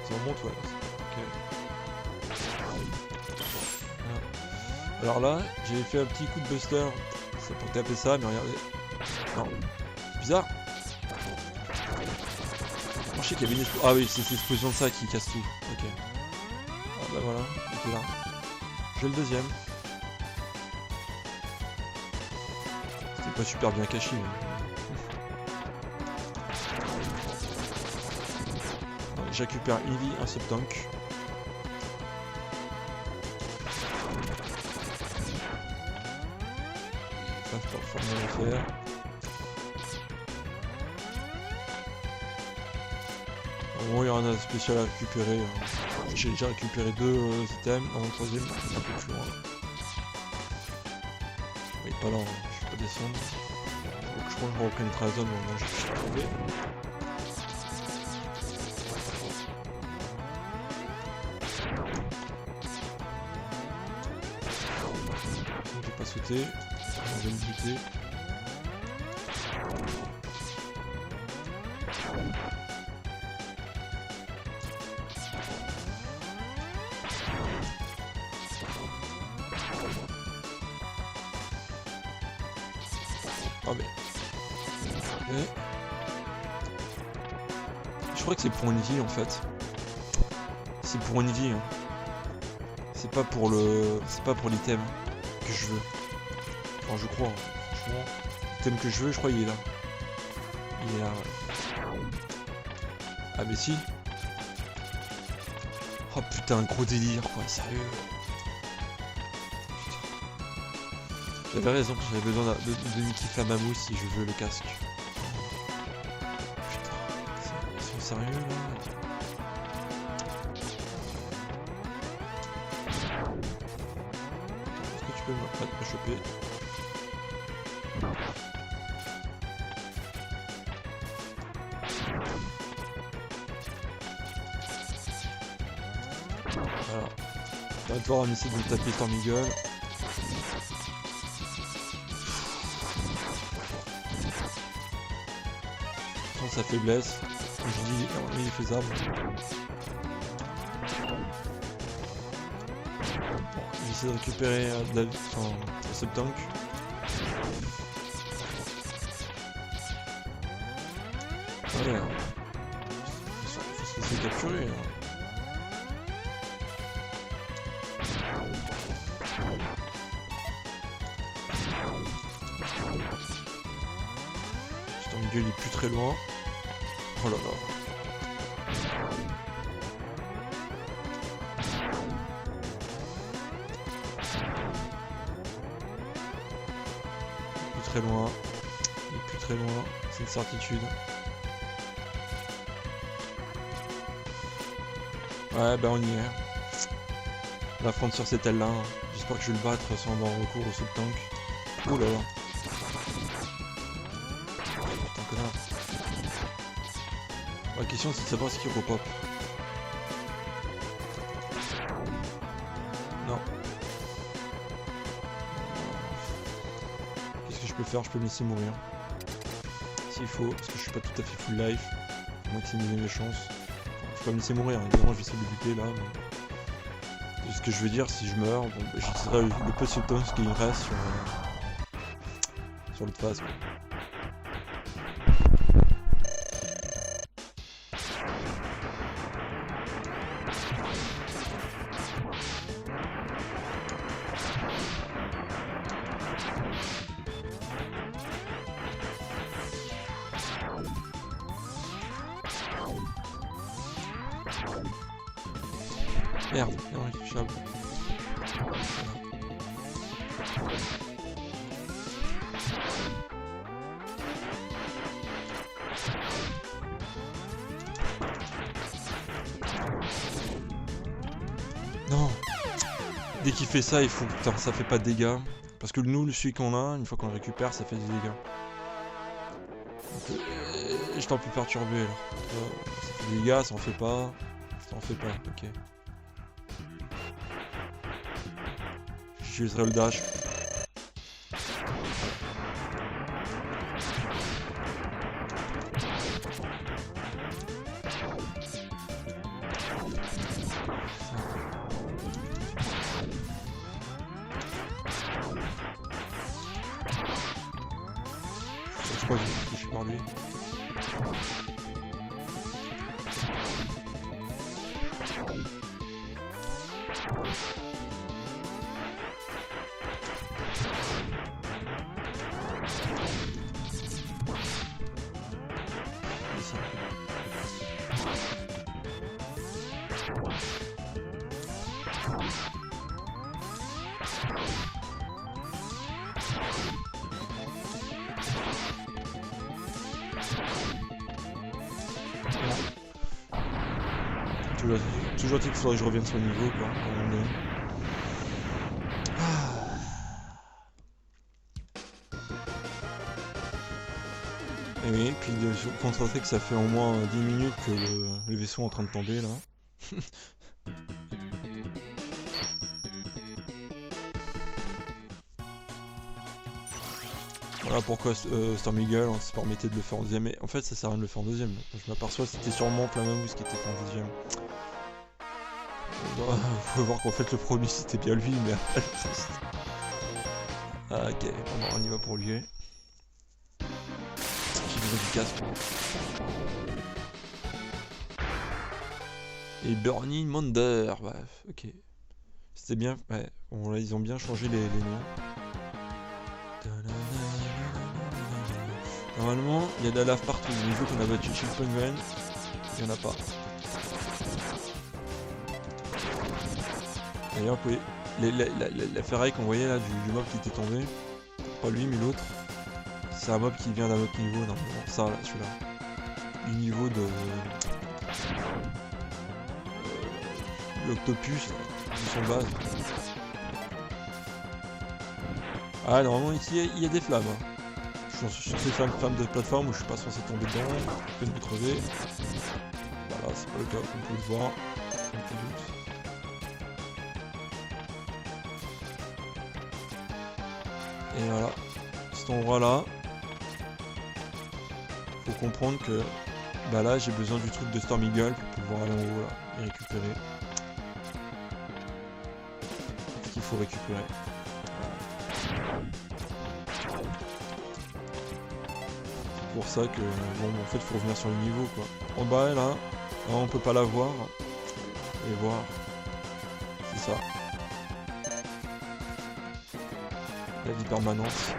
Ça remonte, ouais. Ok. Alors là, j'ai fait un petit coup de buster, c'est pour taper ça, mais regardez. Non, c'est bizarre. Je sais qu'il y avait une explosion. Ah oui, c'est cette explosion de ça qui casse tout. Ok. Ah bah voilà, il était là. J'ai le deuxième. C'était pas super bien caché. je récupère une vie, un sub-tank. Ça, c'est pas forcément à faire. En gros, il y en a un spécial à récupérer. J'ai déjà récupéré 2 items. Dans le troisième, un peu plus loin. Il est pas là, hein. Je vais pas descendre. Donc, je crois que je reconnaîtrai la zone au moment où je suis trouvé. Je vais pas sauter. Je vais me buter. Ah mais... Et... Je crois que c'est pour une vie en fait. C'est pour une vie. Hein. C'est pas pour le... C'est pas pour l'item que je veux. Enfin je crois. Hein. Franchement, l'item que je veux, je crois il est là. Il est là. Ouais. Ah mais si. Oh putain, gros délire quoi, sérieux. J'avais raison, j'avais besoin de Mickey Flamamousse si je veux le casque. Putain, ils sont sérieux là? Est-ce que tu peux me choper? Voilà. On va devoir essayer de me taper Tormigole. Sa faiblesse, comme je dis, il est faisable. Bon, j'essaie de récupérer le sub-tank. Ouais, faut se laisser capturer. Hein. Putain, le gueule il est plus très loin. Oh là là. Plus très loin. Il est plus très loin. C'est une certitude. Ouais bah on y est. On affronte sur cette aile là. J'espère que je vais le battre sans avoir recours au sub-tank. Oh là là. Putain connard. La question c'est de savoir ce qu'il repop. Non. Qu'est-ce que je peux faire? Je peux me laisser mourir. S'il faut, parce que je suis pas tout à fait full life. Pour maximiser mes chances. Enfin, je peux me laisser mourir, évidemment je vais essayer de buter là. Mais... ce que je veux dire, si je meurs, bon, bah, j'utiliserai le peu de substance qui me reste sur l'autre phase. Quoi. Merde, irrécupérable. Non. Dès qu'il fait ça, il faut... Putain, ça fait pas de dégâts. Parce que nous, celui qu'on a, une fois qu'on le récupère, ça fait des dégâts. Donc, je t'en peux perturber là. Ça fait des dégâts, ça en fait pas. Ça en fait pas, ok. J'utiliserai le dash. Je crois que je suis touché par lui. Toujours dit qu'il faudrait que je revienne sur le niveau, quoi. À un moment donné. Et oui, puis de constater que ça fait au moins 10 minutes que le vaisseau est en train de tomber là. Voilà pourquoi Storm Eagle on se permettait de le faire en deuxième. Mais en fait ça sert à rien de le faire en deuxième. Je m'aperçois que c'était sûrement Flammamousse qui était fait en deuxième. Vous pouvez voir qu'en fait le premier c'était bien lui, mais après le reste. Ah, ok, on y va pour lui. J'ai besoin du casque. Et Burning Monder, bah, ok. C'était bien, ouais, bon, là, ils ont bien changé les noms. Normalement, il y a de la lave partout. Le niveau qu'on a battu chez le Penguin, il n'y en a pas. D'ailleurs, vous pouvez... la ferraille qu'on voyait là du mob qui était tombé, pas lui mais l'autre, c'est un mob qui vient d'un autre niveau normalement. Ça là, celui-là. Du niveau de... l'octopus de son base. Ah normalement ici il y a des flammes. Je suis censé faire une flamme de plateforme où je suis pas censé tomber dedans, je peux me crever. Voilà, c'est pas le cas, comme vous pouvez le voir. Et voilà, cet endroit là, faut comprendre que bah là j'ai besoin du truc de Storm Eagle pour pouvoir aller en haut là et récupérer ce qu'il faut récupérer. C'est pour ça que bon en fait faut revenir sur le niveau quoi. En bas là on peut pas la voir et voir, c'est ça. La vie permanence.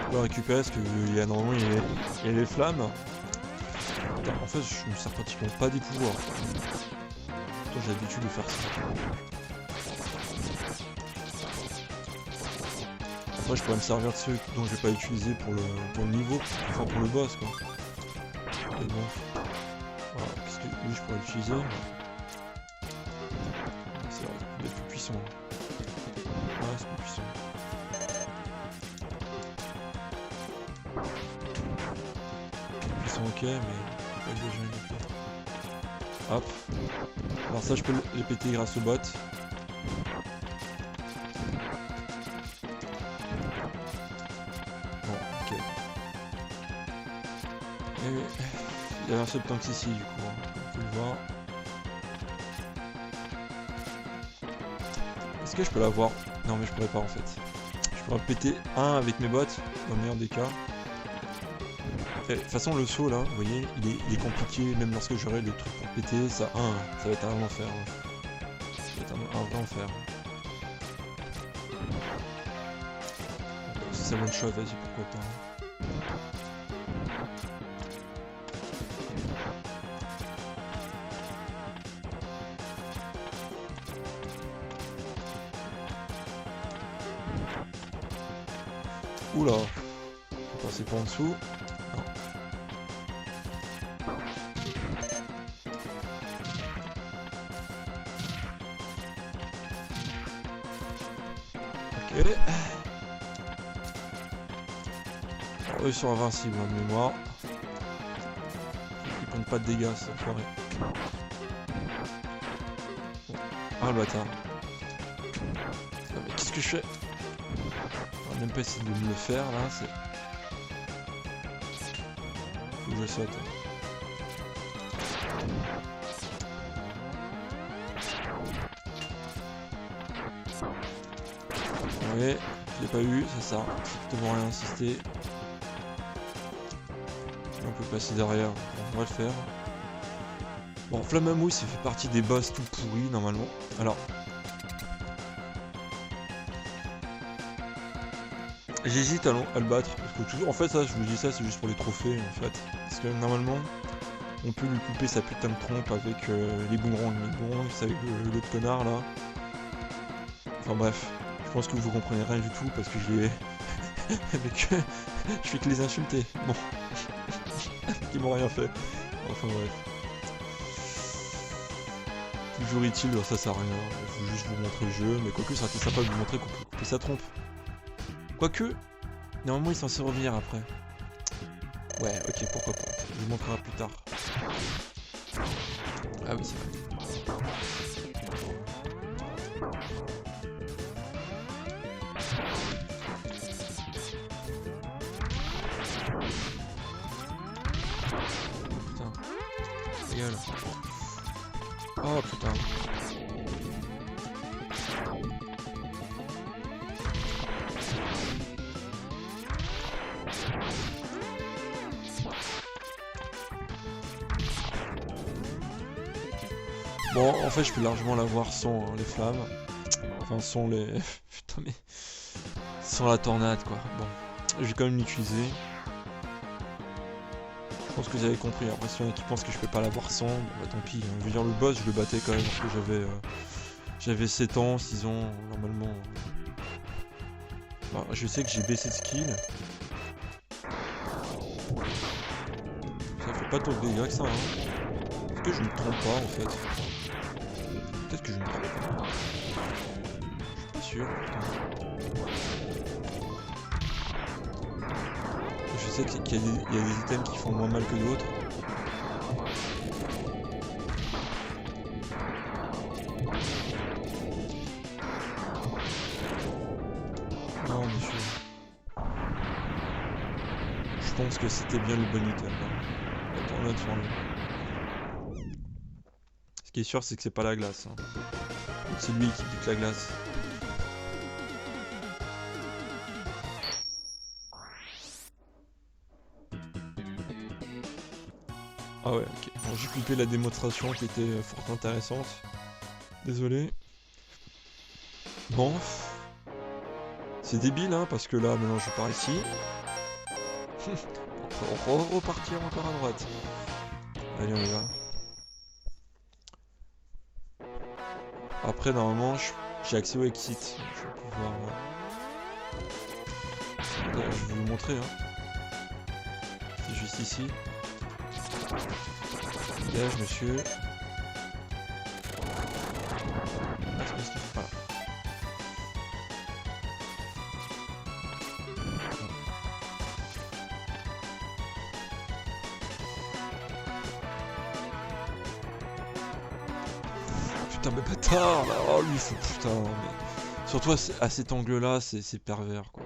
On peut récupérer parce qu'il y a normalement il y a les flammes. Putain, en fait je me sers pratiquement pas des pouvoirs. Pourtant j'ai l'habitude de faire ça. Après je pourrais me servir de ceux dont je vais pas utiliser pour le niveau, enfin pour le boss quoi. Et bon. Voilà, qu'est-ce que lui je pourrais l'utiliser? C'est vrai, il est plus puissant. Ouais, c'est plus puissant. Plus puissant ok, mais pas exagéré non plus. Hop. Alors ça je peux les péter grâce au bot. Bon, ok. Et il y a un seul tank ici du coup, hein, comme vous pouvez le voir. Est-ce que je peux l'avoir? Non mais je pourrais pas en fait. Je pourrais péter un avec mes bots, dans le meilleur des cas. De toute façon le saut là, vous voyez, il est compliqué, même lorsque j'aurai le truc pour péter, ça va être un enfer. Ça va être un vrai enfer. Si ça one shot, vas-y pourquoi pas. Oula, je vais passer par en dessous. Non. Ok. Alors, eux ils sont invincibles en mémoire. Ils prennent pas de dégâts, c'est enfoiré. Bon. Ah le bâtard. Mais qu'est-ce que je fais? On va même pas essayer de me le faire là, c'est... Faut que je saute. Ouais, je l'ai pas eu, ça sert strictement rien à insister. On peut passer derrière, on va le faire. Bon, Flammamousse il fait partie des boss tout pourris normalement. Alors, j'hésite à le battre, parce que toujours, en fait ça, je vous dis ça, c'est juste pour les trophées en fait. Parce que normalement, on peut lui couper sa putain de trompe avec les boomerangs. Les boomerangs, c'est avec l'autre connard là. Enfin bref, je pense que vous comprenez rien du tout parce que Mais que... je fais que les insulter. Bon. Ils m'ont rien fait. Enfin bref. Toujours utile, ça sert à rien. Je veux juste vous montrer le jeu. Mais quoique ça aurait été sympa de vous montrer qu'on peut couper sa trompe. Quoique, normalement il est censé revenir après. Ouais, ok, pourquoi pas. Je vous montrerai plus tard. Ah oui, c'est vrai. Putain. Ta gueule. Oh putain. Bon, en fait, je peux largement l'avoir sans les flammes. Enfin, sans les... Putain, mais... Sans la tornade, quoi. Bon, je vais quand même l'utiliser. Je pense que vous avez compris. Après, s'il y en a qui pensent que je peux pas l'avoir sans, bon, bah tant pis. Je veux dire, le boss, je le battais quand même parce que j'avais 7 ans, 6 ans, normalement. Bah, je sais que j'ai baissé de skill. Ça fait pas tant de dégâts que ça, hein. Est-ce que je me trompe pas, en fait? Peut-être que je me trompe pas. Je suis pas sûr, putain. Je sais qu'il y a des items qui font moins mal que d'autres. Non, monsieur. Je pense que c'était bien le bon item. La tornade sur lui. Ce qui est sûr, c'est que c'est pas la glace. Hein. C'est lui qui pique la glace. Ah ouais, ok. Bon, j'ai coupé la démonstration qui était fort intéressante. Désolé. Bon. C'est débile, hein, parce que là, maintenant, je pars ici. On va repartir encore à droite. Allez, on y va. Après, normalement, j'ai accès au exit. Je vais pouvoir... D'ailleurs, je vais vous le montrer, hein. C'est juste ici. Dégage, monsieur. Ah, c'est parce qu'il faut pas là. Putain, mais bâtard là. Oh, lui, faut putain. Mais... Surtout à cet angle-là, c'est pervers, quoi.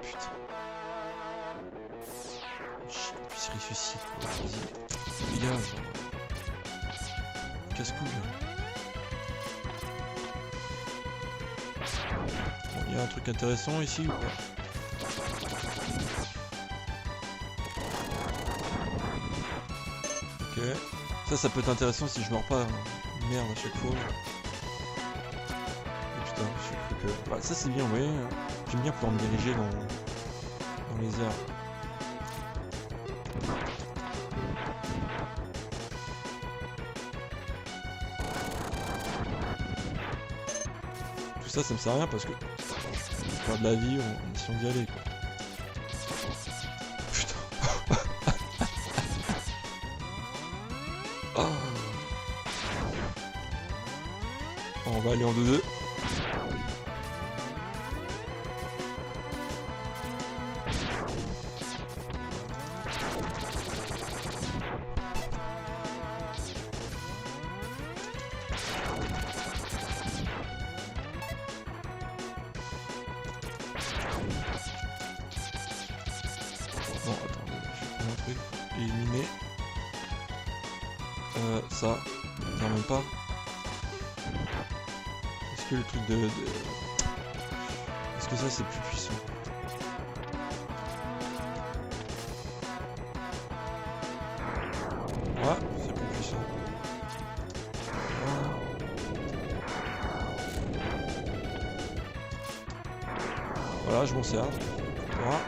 Putain. Chien, puis il se ressuscite, quoi. Vas-y. Dégage. Casse-couille, là. Bon, il y a un truc intéressant ici ou pas? Ok. Ça peut être intéressant si je meurs pas. Hein. Merde à chaque fois. Oh, putain, je sais plus que... Bah, ça c'est bien, vous voyez. J'aime bien pouvoir me diriger dans les airs. Tout ça, ça me sert à rien parce que... Je perds de la vie en essayant d'y aller, quoi. Putain. Oh. On va aller en 2-2. Bon, attendez, je vais prendre un truc. Éliminer. Ça. Non, même pas. Est-ce que le truc de... Est-ce que ça c'est plus puissant? Ouais, c'est plus puissant. Voilà, je m'en sers. Voilà.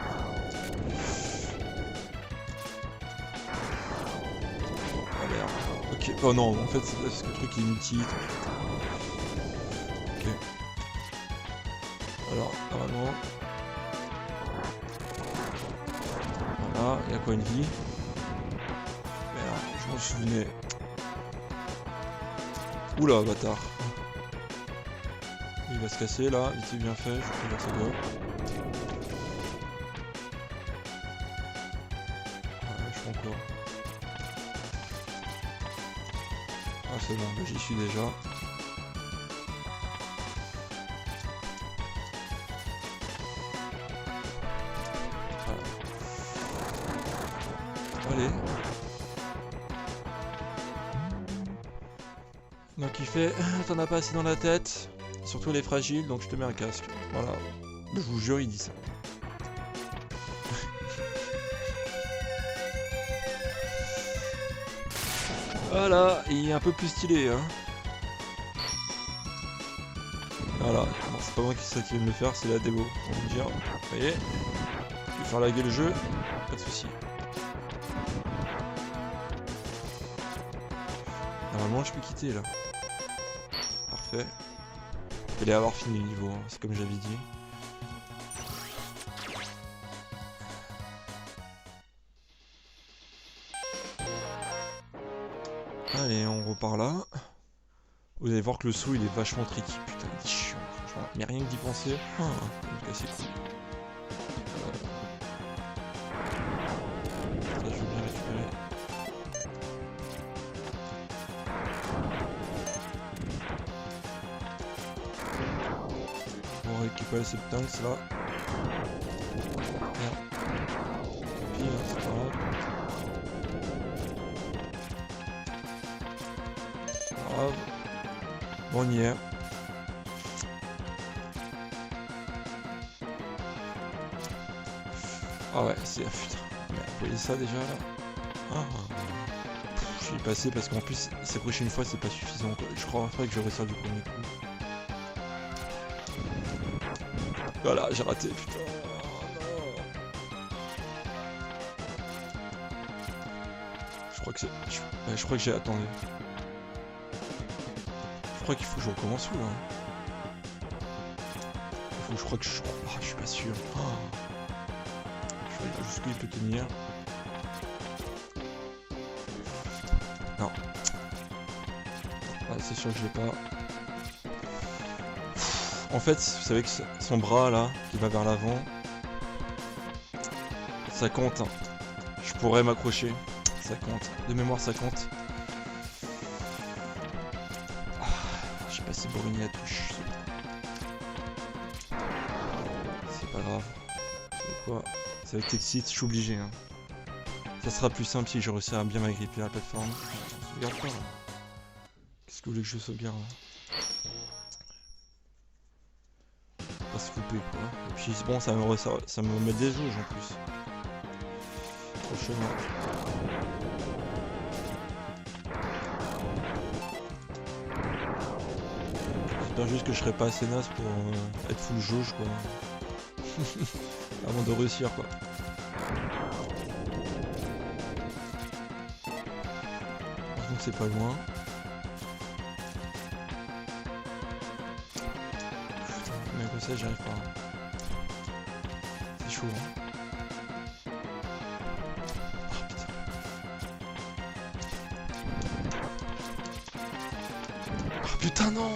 Ok, oh non, en fait, c'est parce que le truc est inutile. Ok. Alors, normalement... Il a quoi, une vie? Merde, je m'en souvenais. Oula, bâtard. Il va se casser là, vite bien fait, je vais vers sa gueule. Ouais, je fais encore. Ah c'est bon, j'y suis déjà. Voilà. Allez. Donc il fait, t'en as pas assez dans la tête, surtout elle est fragile, donc je te mets un casque. Voilà, je vous jure, il dit ça. Voilà, il est un peu plus stylé, hein. Voilà, bon, c'est pas moi qui vais me le faire, c'est la démo, on va me dire. Vous voyez, je vais faire laguer le jeu, pas de soucis. Normalement je peux quitter là. Parfait. Il allait avoir fini le niveau, hein, c'est comme j'avais dit. Allez, on repart là. Vous allez voir que le saut il est vachement tricky. Putain, il est chiant, franchement. Mais rien que d'y penser. Ah, il me casse les couilles. Ça, je veux bien récupérer. On va récupérer ces tanks là. Merde. Puis là, c'est pas grave. Grave. Bon, on y est. Ah ouais, c'est... Putain, vous voyez ça déjà là? Ah. Je suis passé parce qu'en plus, s'accrocher une fois, c'est pas suffisant quoi. Je crois que je vais réussir du premier coup. Voilà, j'ai raté, putain. Oh, je crois que c'est... Je crois que j'ai... Attendez. Je crois qu'il faut que je recommence où là? Je crois que je... Ah, je suis pas sûr. Oh. Je vais voir jusqu'où il peut tenir. Non. Ah, c'est sûr que je l'ai pas. En fait, vous savez que son bras là, qui va vers l'avant, ça compte. Hein. Je pourrais m'accrocher. Ça compte. De mémoire, ça compte. Ah, j'ai passé bourriné la touche. C'est pas grave. C'est quoi? C'est avec Texit, je suis obligé. Hein. Ça sera plus simple si je réussis à bien m'agripper à la plateforme. Je sauvegarde pas. Qu'est-ce que vous voulez que je sauvegarde là? Pas se couper quoi. Et puis bon, ça me met des jauges en plus. Prochainement. J'espère juste que je serai pas assez naze pour être full jauge quoi. Avant de réussir quoi. Par contre c'est pas loin. Mais comme ça j'y arrive pas. C'est chaud hein. Oh putain. Oh putain non.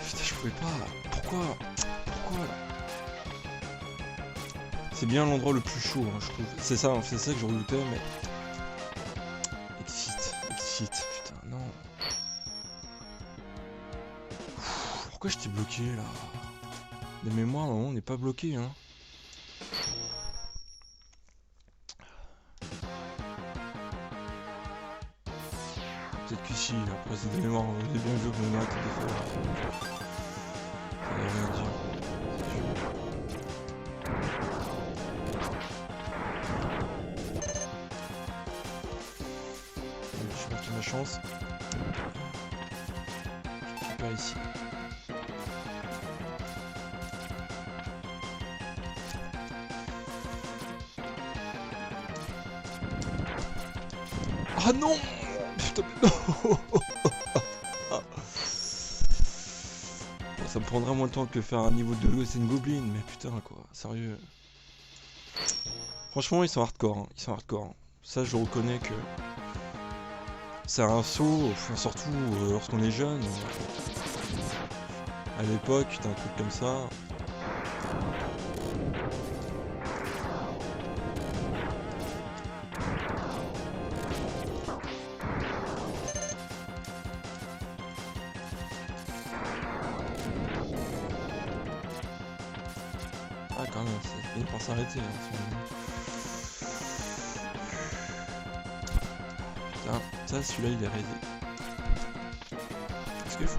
Putain je pouvais pas. Pourquoi? C'est bien l'endroit le plus chaud hein, je trouve. C'est ça que je redoutais mais... Exit, putain non. Pourquoi j'étais bloqué là? De mémoire, non, on n'est pas bloqué hein. Peut-être que si, après c'est de mémoire, on est bien vu que mon maths des fois. Ça veut rien dire. Je vais marquer ma chance. Je récupère ici. Ah non! Putain, mais non! Bon, ça me prendra moins de temps que faire un niveau de Ghost and Goblin, mais putain quoi, sérieux. Franchement, ils sont hardcore, hein. Ils sont hardcore, hein. Ça, je reconnais que c'est un saut, enfin, surtout lorsqu'on est jeune. À l'époque, t'as un truc comme ça. Ah, quand même, c'est fini par s'arrêter. Hein, putain, ça, celui-là, il est raidé. Qu'est-ce que je fais?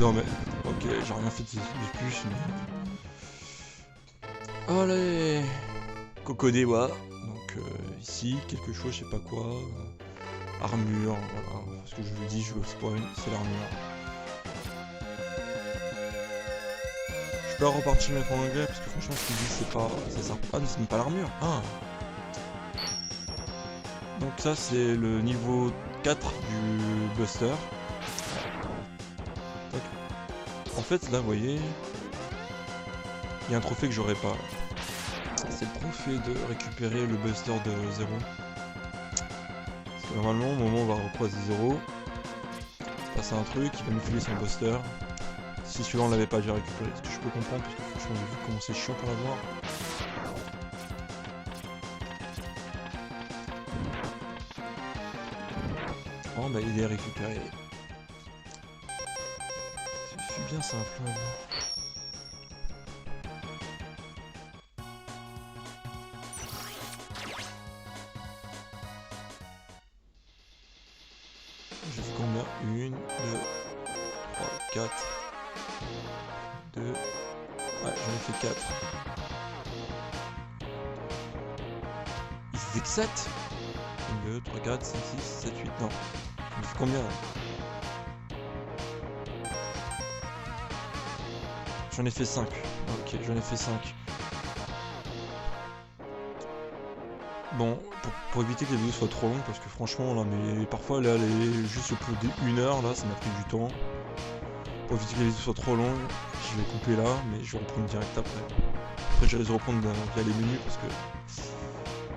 Non, mais. Ok, j'ai rien fait de plus, mais. Allez! Kokodewa. Donc, ici, quelque chose, je sais pas quoi. Armure, voilà. Ce que je vous dis, je veux spawn, c'est l'armure. Je peux repartir mettre en anglais parce que franchement ce qu'il dit c'est pas. C'est ça. Ah mais c'est même pas l'armure. Ah. Donc ça c'est le niveau 4 du Buster. Donc, en fait là vous voyez, il y a un trophée que j'aurais pas. C'est le trophée de récupérer le Buster de 0. Parce que normalement au moment où on va recroiser 0, il se passe un truc, il va nous filer son Buster. Si celui-là on l'avait pas déjà récupéré, ce que je peux comprendre parce que franchement vu comment c'est chiant pour l'avoir. Oh bah il est récupéré. C'est bien simple. J'ai fait combien? 1, 2, 3, 4. 2. Ouais, j'en ai fait 4. Il faisait que 7. 1, 2, 3, 4, 5, 6, 7, 8. Non. J'en ai fait combien là? J'en ai fait 5. Ok, j'en ai fait 5. Bon, pour éviter que les vidéos soient trop longues, parce que franchement, là, mais parfois, là, juste pour 1 heure, là, ça m'a pris du temps. Pour éviter que les vidéos soient trop longues, je vais couper là, mais je vais reprendre direct après. Après, je vais reprendre via les menus, parce que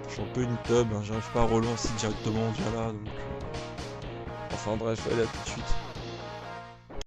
je suis un peu une tub, hein, j'arrive pas à relancer directement via là, donc... Enfin bref, allez, à tout de suite.